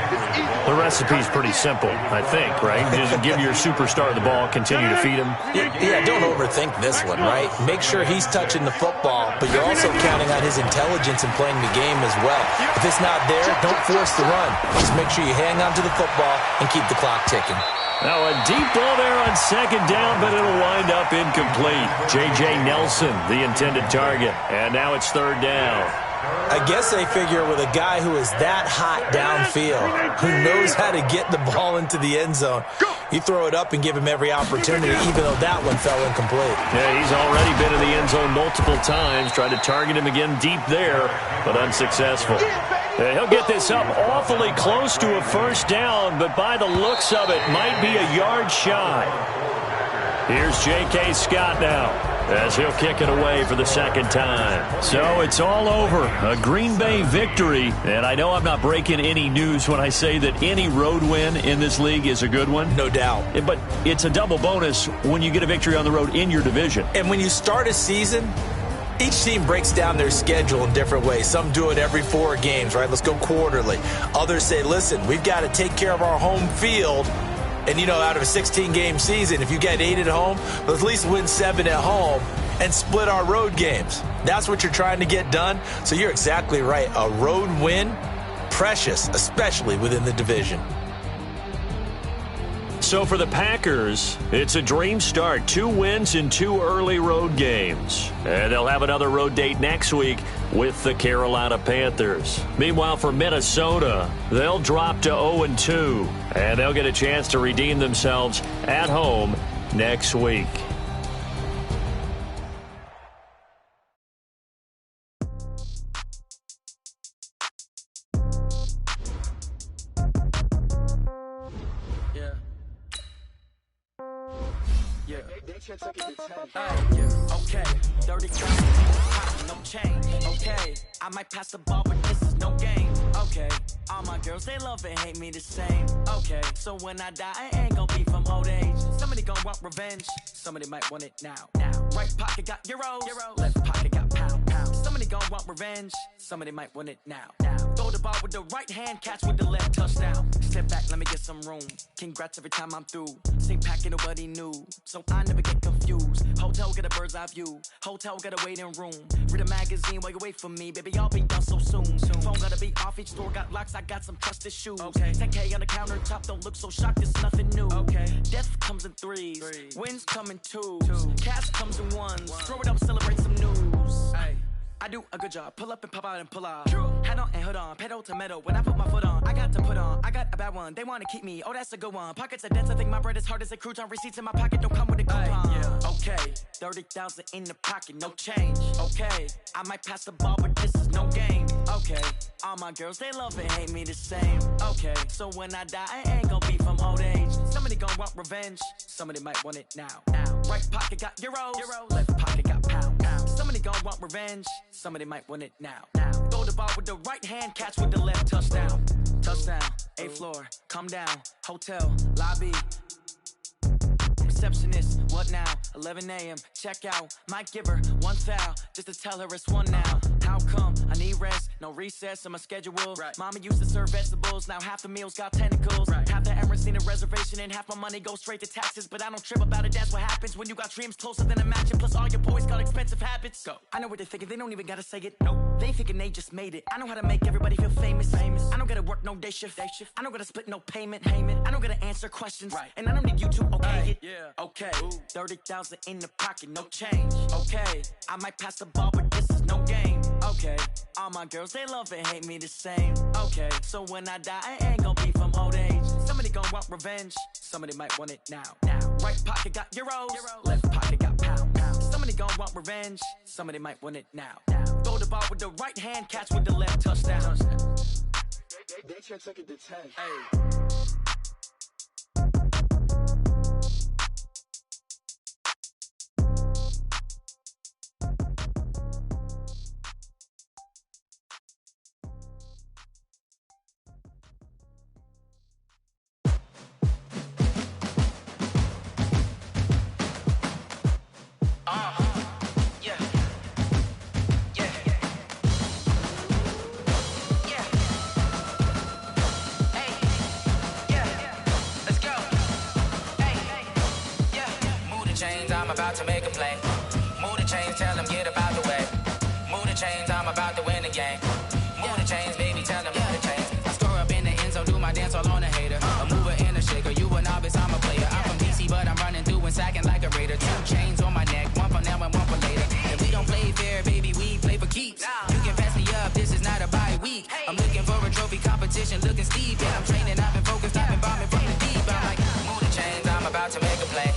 The recipe's pretty simple, I think, right? Just give your superstar the ball, continue to feed him. Yeah, don't overthink this one, right? Make sure he's touching the football, but you're also counting on his intelligence in playing the game as well. If it's not there, don't force the run. Just make sure you hang on to the football and keep the clock ticking. Now a deep ball there on second down, but it'll wind up incomplete. J.J. Nelson, the intended target. And now it's third down. I guess they figure with a guy who is that hot downfield, who knows how to get the ball into the end zone, you throw it up and give him every opportunity, even though that one fell incomplete. Yeah, he's already been in the end zone multiple times, tried to target him again deep there, but unsuccessful. He'll get this up awfully close to a first down, but by the looks of it, might be a yard shy. Here's J.K. Scott now, as he'll kick it away for the second time. So it's all over. A Green Bay victory. And I know I'm not breaking any news when I say that any road win in this league is a good one. No doubt. But it's a double bonus when you get a victory on the road in your division. And when you start a season, each team breaks down their schedule in different ways. Some do it every 4 games, right? Let's go quarterly. Others say, listen, we've got to take care of our home field. And, you know, out of a 16-game season, if you get 8 at home, let's at least win 7 at home and split our road games. That's what you're trying to get done. So you're exactly right. A road win, precious, especially within the division. So for the Packers, it's a dream start. 2 wins in 2 early road games. And they'll have another road date next week with the Carolina Panthers. Meanwhile, for Minnesota, they'll drop to 0-2. And they'll get a chance to redeem themselves at home next week. Okay, 30 no change. Okay, I might pass the ball, but this is no game. Okay, all my girls, they love and hate me the same. Okay, so when I die, I ain't gonna be from old age. want revenge. Somebody might want it now. Right pocket got euros. Left pocket got pound. Somebody gon' want revenge. Somebody might want it now. Throw the ball with the right hand, catch with the left, touchdown. Step back, let me get some room. Congrats every time I'm through. Same packet, nobody knew, so I never get confused. Hotel get a bird's eye view. Hotel get a waiting room. Read a magazine while you wait for me, baby. I'll be done so soon. Phone gotta be off. Each store got locks. I got some trusted shoes. 10K on the countertop. Don't look so shocked. It's nothing new. Death comes in threes. Wins come in twos. Cash comes in ones. Throw it up, celebrate some news. I do a good job. Pull up and pop out and pull out. Head on and hood on. Pedal to metal. When I put my foot on, I got to put on. I got a bad one. They want to keep me. Oh, that's a good one. Pockets are dense. I think my bread is hard as a crouton. Receipts in my pocket don't come with a coupon. Okay, 30,000 in the pocket, no change. Okay, I might pass the ball, but this is no game. Okay, all my girls, they love and hate me the same. Okay, so when I die, I ain't gonna be from old age. Somebody gon' want revenge. Somebody might want it now. Right pocket got euros. Left pocket got pound. Somebody gon' want revenge. Somebody might want it now. Throw the ball with the right hand, catch with the left, touchdown. Touchdown, 8th floor, come down. Hotel, lobby. Receptionist, what now? 11 a.m. check out. Might give her one foul just to tell her it's one now. How come? I need rest, no recess in my schedule. Mama used to serve vegetables, now half the meals got tentacles. Half the Emirates need a reservation and half my money goes straight to taxes. But I don't trip about it, that's what happens when you got dreams closer than a mansion. Plus all your boys got expensive habits. Go. I know what they're thinking, they don't even gotta say it. Nope. They thinking they just made it. I know how to make everybody feel famous. I don't gotta work no day shift. I don't gotta split no payment. I don't gotta answer questions. And I don't need you to okay it. Okay, 30,000 in the pocket, no change. Okay, I might pass the ball, but this is no game. Okay, all my girls, they love and hate me the same. Okay, so when I die, I ain't gonna be from old age. Somebody gon' want revenge. Somebody might want it now. Right pocket got euros. Left pocket got pound. Somebody gon' want revenge. Somebody might want it now. Throw the ball with the right hand, catch with the left, touchdown. They can't take it to 10. To make a play. Move the chains, tell them get up out the way. Move the chains, I'm about to win the game. Move the chains, baby, tell them move the chains. I score up in the end zone, do my dance all on a hater. A mover and a shaker, you a novice, I'm a player. I'm from DC, but I'm running through and sacking like a raider. 2 chains on my neck, one for now and one for later. If we don't play fair, baby, we play for keeps. You can pass me up, this is not a bye week. I'm looking for a trophy competition, looking steep. Yeah, I'm training, I've been focused, I've been bombing from the deep. I'm like, move the chains, I'm about to make a play.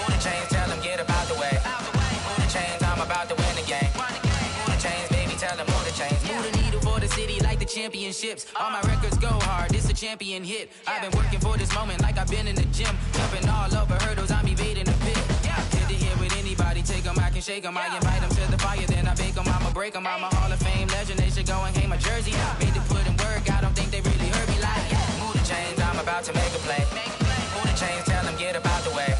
Move the chains, tell them get up out the way. Move the chains, I'm about to win the game. Move the chains, baby, tell them move the chains. Move the needle for the city like the championships. All my records go hard, this a champion hit. I've been working for this moment like I've been in the gym. Jumping all over hurdles, I'm evading the pit. Hit the hit with anybody, take them, I can shake them. I invite them to the fire, then I bake them, I'ma break them. I'm a Hall of Fame legend, they should go and hang my jersey. Made to put in work, I don't think they really heard me like, move the chains, I'm about to make a play. Move the chains, tell them get up out the way.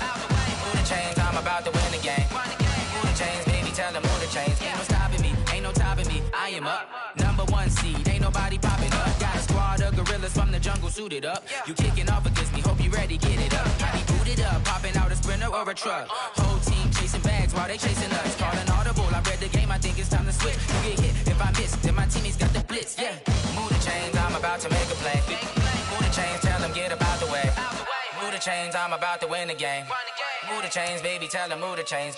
Move the chains, I'm about to win the game. Move the chains, baby, tell them move the chains. Ain't no stopping me, ain't no topping me, I am up. #1 seed, ain't nobody popping up. Got a squad of gorillas from the jungle suited up. You kicking off against me, hope you ready, get it up. I be booted up, popping out a Sprinter or a truck. Whole team chasing bags while they chasing us. Calling audible, I read the game, I think it's time to switch. You get hit, if I miss, then my teammates got the blitz, yeah. Move the chains, I'm about to make a play. Move the chains, tell them get up out the way. Move the chains, I'm about to win the game. Move the chains, baby, tell them move the chains.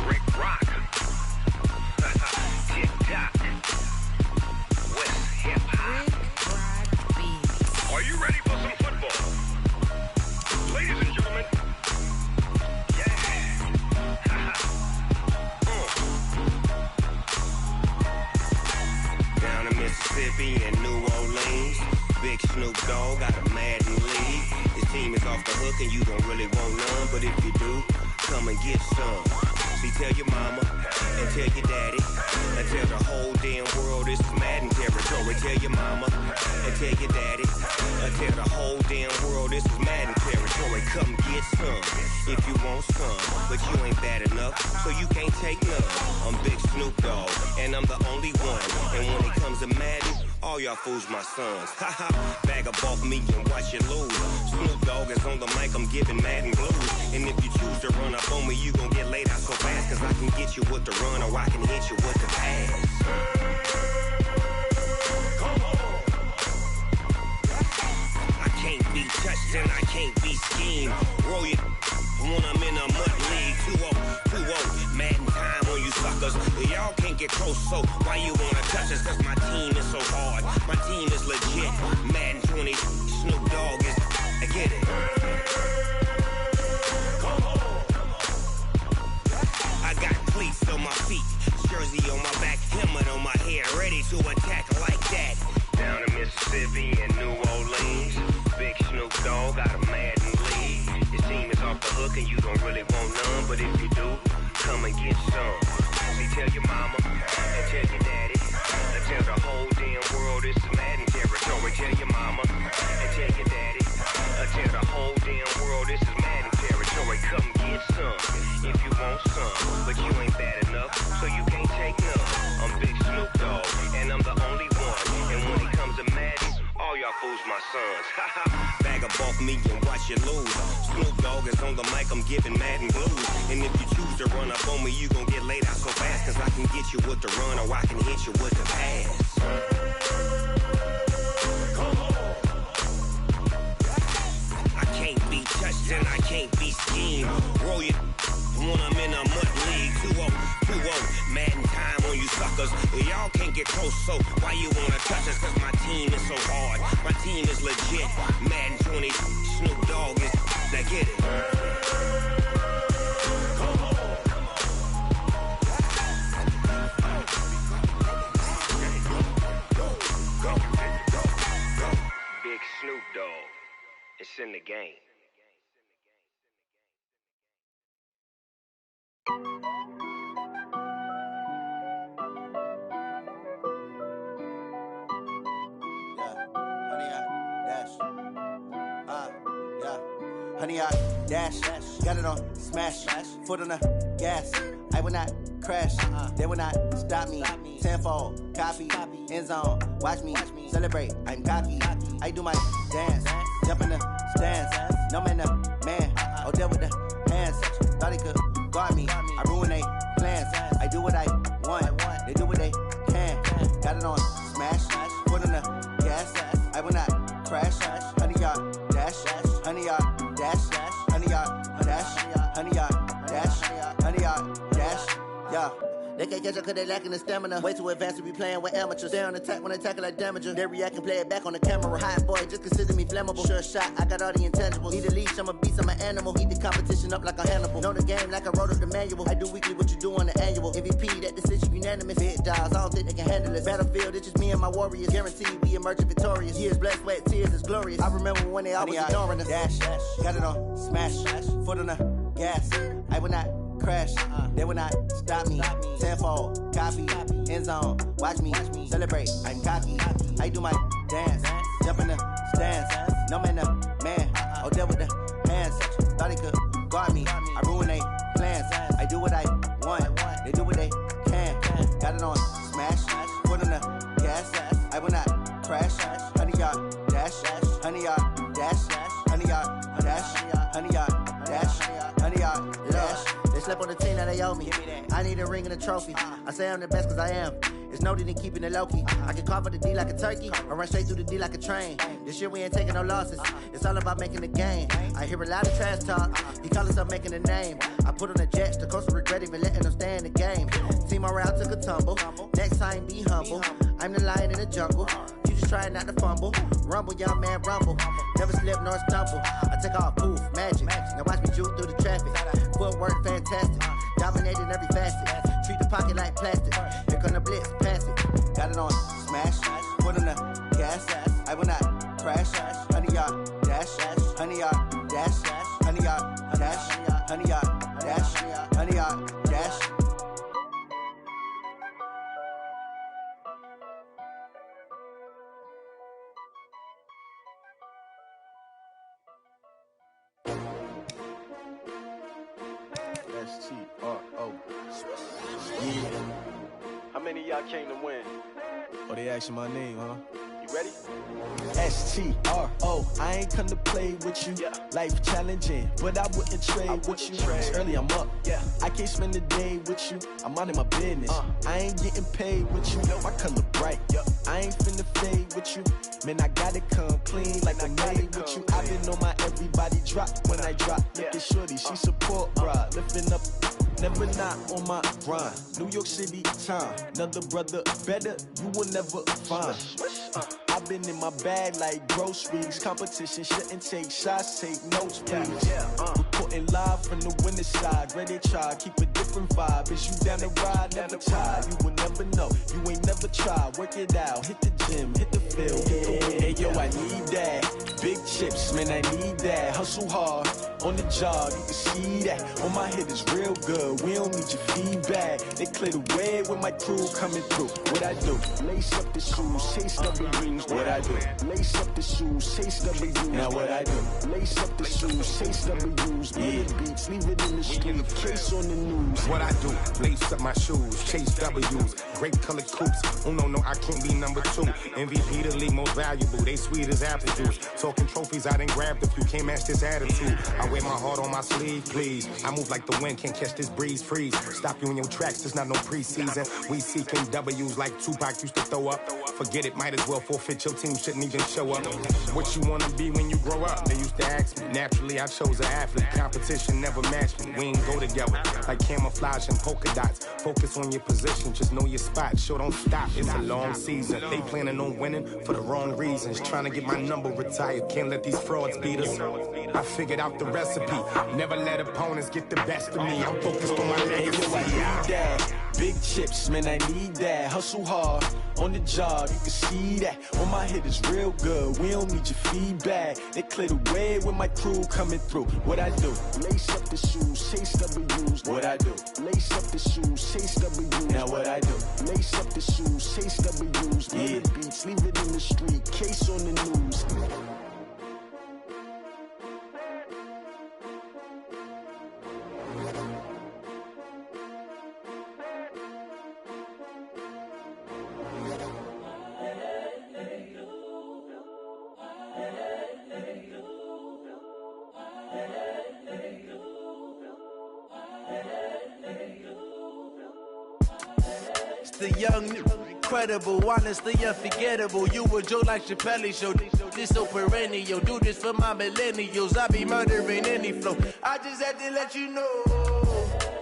Rick Rock. TikTok. West Hip Hop. Are you ready for some football? Ladies and gentlemen. Yeah. Down in Mississippi and New Orleans. Big Snoop Dogg got a Madden league. His team is off the hook and you don't really want none. But if you do, come and get some. See, tell your mama and tell your daddy and tell the whole damn world this is Madden territory. Tell your mama and tell your daddy and tell the whole damn world this is Madden territory. Come get some if you want some, but you ain't bad enough, so you can't take none. I'm Big Snoop Dogg, and I'm the only one. And when it comes to Madden, all y'all fools my sons. Haha, bag up off me and watch you lose. Snoop Dogg is on the mic, I'm giving Madden blues. And if you choose to run up on me, you gon' get laid out so fast, cause I can get you with the run or I can hit you with the pass. Come on. I can't be touched and I can't be schemed. Roll you when I'm in a mud league. 2-0, Madden time on you suckers. Y'all can't get close, so why you wanna touch us? Cause my team is so hard, my team is legit. Madden 20, Snoop Dogg is, I get it. Come on. I got cleats on my feet, jersey on my back, helmet on my head, ready to attack like that. Down in Mississippi and New Orleans, Big Snoop Dogg got a Madden league. Your team is off the hook and you don't really want none, but if you do, come and get some. See, tell your mama and tell your daddy and tell the whole damn world this is Madden territory. Tell your mama and tell your daddy and tell the whole damn world this is Madden territory. Come get some if you want some, but you ain't bad enough, so you can't take none. I'm Big Snoop Dogg, and I'm the only one. And when it comes to Madden, all y'all fools my sons. Bag up off me and watch you lose. Snoop Dogg is on the mic, I'm giving Madden blues. And if you choose to run up on me, you gon' get laid out so fast, cause I can get you with the run or I can hit you with the pass. Come on. I can't be touched and I can't be schemed. Roll you when I'm in a mud league. 2-0, Madden time on you suckers. Y'all can't get close, so why you wanna touch us? Cause my team is so hard, my team is legit. Madden 20, Snoop Dogg is, now get it. Come on. Big Snoop Dogg, it's in the game. Honey, I dash, got it on smash, foot on the gas. I will not crash, they will not stop me. Tenfold, copy, end zone, watch me celebrate. I'm cocky, I do my dance, jump in the stands. No man, the man, oh, there with the hands. Thought he could guard me, I ruin they plans. I do what I want, they do what they can. Got it on smash, foot on the gas. I will not crash, honey, y'all dash, honey, y'all dash, honey, y'all dash, honey, y'all dash, honey, y'all dash, yeah. They can't catch up cause they lacking the stamina. Way too advanced to be playing with amateurs. Stay on attack when I tackle like damager. They react and play it back on the camera. Hot boy, just consider me flammable. Sure shot, I got all the intangibles. Need a leash, I'm a beast, I'm an animal. Eat the competition up like a Hannibal. Know the game like I wrote up the manual. I do weekly what you do on the annual. MVP, that decision unanimous. Big dogs, I don't think they can handle it. Battlefield, it's just me and my warriors. Guaranteed we emerging victorious. Years, blood, sweat, tears, it's glorious. I remember when they always ignoring us. Dash, got it on smash, foot on the gas. I will not crash, they will not stop me. Tenfold, copy, end zone, watch me celebrate. I'm cocky, I do my dance, jump in the stands. No man, the man, oh, there with the hands. Thought he could guard me, I ruin they plans. I do what I want, they do what they can. Got it on smash, foot on the gas. I will not crash, honey, y'all dash, honey, y'all dash, honey, y'all dash, honey, y'all dash, honey, y'all dash. They slept on the team that they owe me. I need a ring and a trophy. I say I'm the best cause I am. It's no need in keeping it low-key. I can carve up the D like a turkey or run straight through the D like a train. This year we ain't taking no losses. It's all about making the game. I hear a lot of trash talk. He call himself making a name. I put on the Jets. The coach will regret even letting them stay in the game. Team morale took a tumble. Next time be humble. I'm the lion in the jungle. You just trying not to fumble. Rumble, young man, rumble. Never slip nor stumble. I take off, poof, magic. Now watch me juke through the traffic. Footwork fantastic. Dominating every facet. Treat the pocket like plastic. Here come the blitz, pass it. Got it on smash. Foot on the gas. I will not crash. Honey, y'all dash. Honey, y'all dash. Honey, y'all dash. Honey, y'all dash. Honey, y'all dash. I came to win. Oh, they asking my name, huh? You ready? STRO, I ain't come to play with you. Yeah. Life challenging, but I wouldn't trade with you. It's early, I'm up. Yeah. I can't spend the day with you. I'm minding my business. I ain't getting paid with you. My color bright. I ain't finna fade with you. Man, I gotta come clean like I'm made with you. I've been on my everybody drop when I drop. Look at shorty, she support, bruh. Lifting up. Never not on my grind. New York City time. Another brother better, you will never find. I've been in my bag like groceries. Competition shouldn't take shots, take notes, please. Reporting live from the winning side. Ready to try, keep a different vibe. Is you down the ride? Never tired. You will never know. You ain't never tried. Work it out. Hit the gym, hit the field. Hey yo, I need that. Big chips, man, I need that. Hustle hard on the job. You can see that. On my head is real good. We don't need your feedback. They clear the way with my crew coming through. What I do? Lace up the shoes, chase W's. What I do? Lace up the shoes, chase W's. Now what I do? Lace up the shoes, chase W's. Yeah, beats, leave it in the street. Case on the news. What I do? Lace up my shoes, chase W's. Great colored coops. Oh no, I can't be number 2. MVP the league most valuable. They sweet as apple juice. Talking trophies, I didn't grab the few. Can't match this attitude. I wear my heart on my sleeve, please. I move like the wind, can't catch this breeze. Freeze. Stop you in your tracks. There's not no preseason. We seeking W's like Tupac used to throw up. Forget it, might as well forfeit. Your team shouldn't even show up. What you wanna be when you grow up? They used to ask me. Naturally, I chose an athlete. Competition never matched me. We ain't go together like camouflage and polka dots. Focus on your position, just know your spot. Show don't stop. It's a long season. They planning on winning for the wrong reasons. Trying to get my number retired. Can't let these frauds beat us. I figured out the recipe. Never let opponents get the best of me. I'm focused on my legacy. I need that. Big chips, man, I need that. Hustle hard on the job, you can see that. On my head is real good. We don't need your feedback. They clear the way with my crew coming through. What I do? Lace up the shoes, chase W's. What I do? Lace up the shoes, chase W's. Now what I do? Lace up the shoes, chase W's. Yeah, beats, leave it in the street. Case on the news. The young, incredible, honestly unforgettable. You a Joe like Chappelle show. This so perennial. Do this for my millennials. I be murdering any flow. I just had to let you know.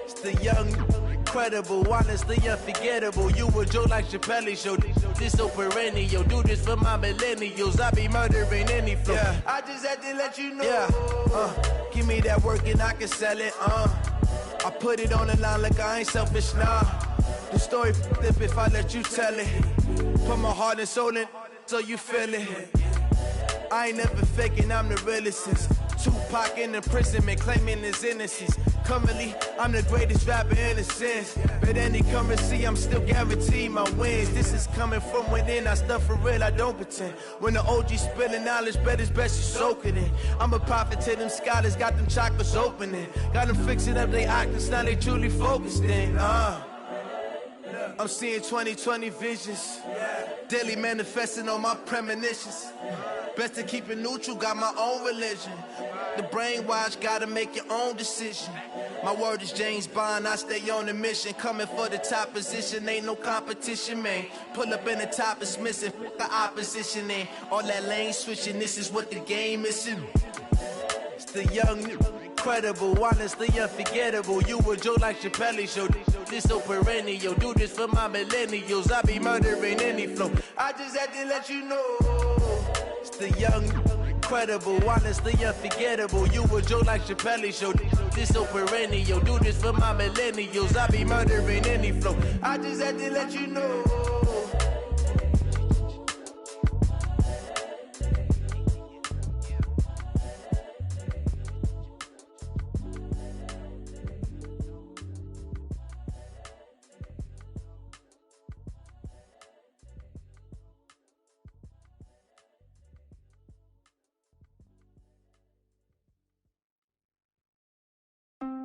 It's the young, incredible, honestly unforgettable. You a Joe like Chappelle show. This so perennial. Do this for my millennials. I be murdering any flow. Yeah. I just had to let you know. Yeah. Give me that work and I can sell it. I put it on the line like I ain't selfish, nah. The story flip if I let you tell it. Put my heart and soul in so you feel it. I ain't never faking, I'm the realest since Tupac in imprisonment, claiming his innocence. Currently, I'm the greatest rapper in a sense. But any currency, I'm still guaranteed my wins. This is coming from within, I stuff for real, I don't pretend. When the OG spilling knowledge, bet it's best you soak it in. I'm a prophet to them scholars, got them chakras opening. Got them fixing up their octaves, now they truly focused in. I'm seeing 2020 visions. Daily manifesting on my premonitions. Best to keep it neutral, got my own religion. The brainwash, gotta make your own decision. My word is James Bond, I stay on a mission. Coming for the top position, ain't no competition, man. Pull up in the top is missing, the opposition in. All that lane switching, this is what the game is. It's the young, incredible, honestly unforgettable. You a Joe like Chappelle show. This so perennial. Do this for my millennials. I be murdering any flow. I just had to let you know. It's the young, incredible, honestly unforgettable. You a Joe like Chappelle show. This so perennial. Do this for my millennials. I be murdering any flow. I just had to let you know.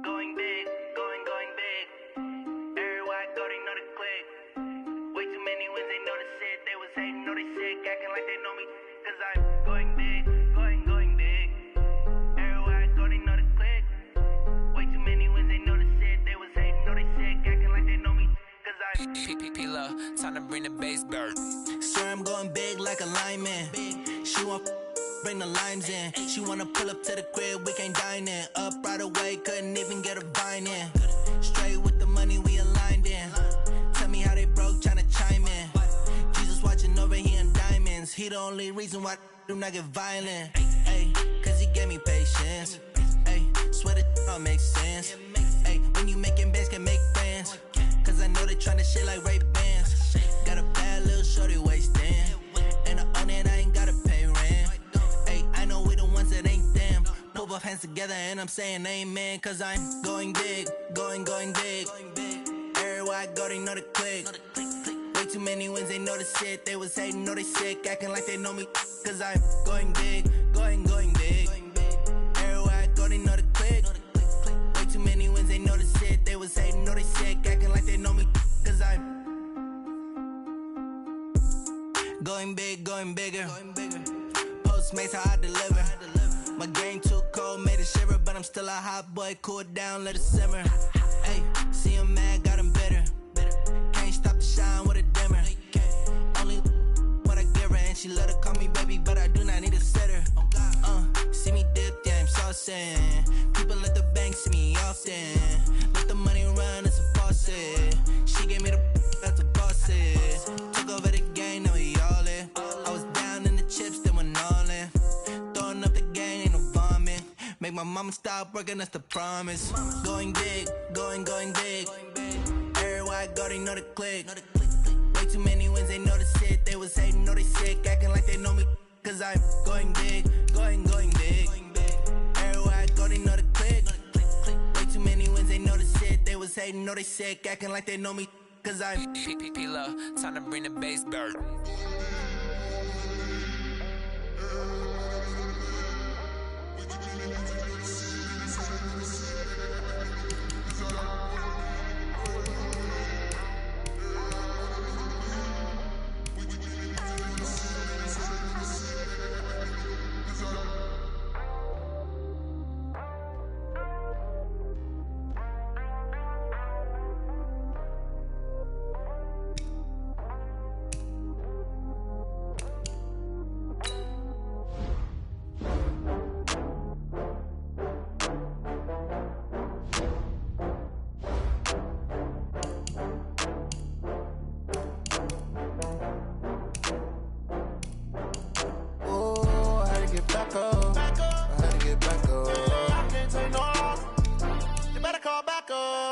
Going big, going big. Everywhere I go, they know the click. We base bird. Swear I'm going big like a lineman. She want bring the limes in. She wanna pull up to the crib, we can't dine in. Up right away, couldn't even get a vine in. Straight with the money we aligned in. Tell me how they broke, tryna chime in. Jesus watching over here in diamonds. He the only reason why I do not get violent. Ay, cause he gave me patience. Ay, swear that all makes sense. Ay, when you making bands, can make friends. Cause I know they tryna shit like Ray-Bans. Got a bad little shorty wasting. And I own it, I ain't gotta pay rent. Ay, I know we the ones that ain't them. Pull both hands together and I'm saying amen. Cause I'm going big, going big. Everywhere I go, they know the click. Way too many wins, they know the shit. They was hating, know they sick, acting like they know me. Cause I'm going big, going big. Everywhere I go, they know the click. Way too many wins, they know the shit. They was hating, know they sick, acting like they know me. Cause I'm going big, going bigger. Postmates, how I deliver. My game too cold, made it shiver. But I'm still a hot boy, cool it down, let it simmer. Hey, see him mad, got him bitter. Can't stop the shine with a dimmer. Only what I give her, and she let her call me baby, but I do not need a sitter. See me dip, yeah, I'm saucing. People at the bank see me often. Let the money run, it's a faucet. She gave me the that's a boss it. Took over the game, now we all in. I was down in the chips, then went all in. Throwing up the gang, ain't no vomit. Make my mama stop working, that's the promise. Going big, going big. Everywhere I go, they know the click. Way too many wins, they know the shit. They was hating, know they sick, acting like they know me. Cause I'm going big, going big. Everywhere I go, they know the click. Way too many wins, they know the shit. They was hating, know they sick, acting like they know me. Cause I'm P-P-P-Love, time to bring the bass bird. I can't take no loss. You better call back up.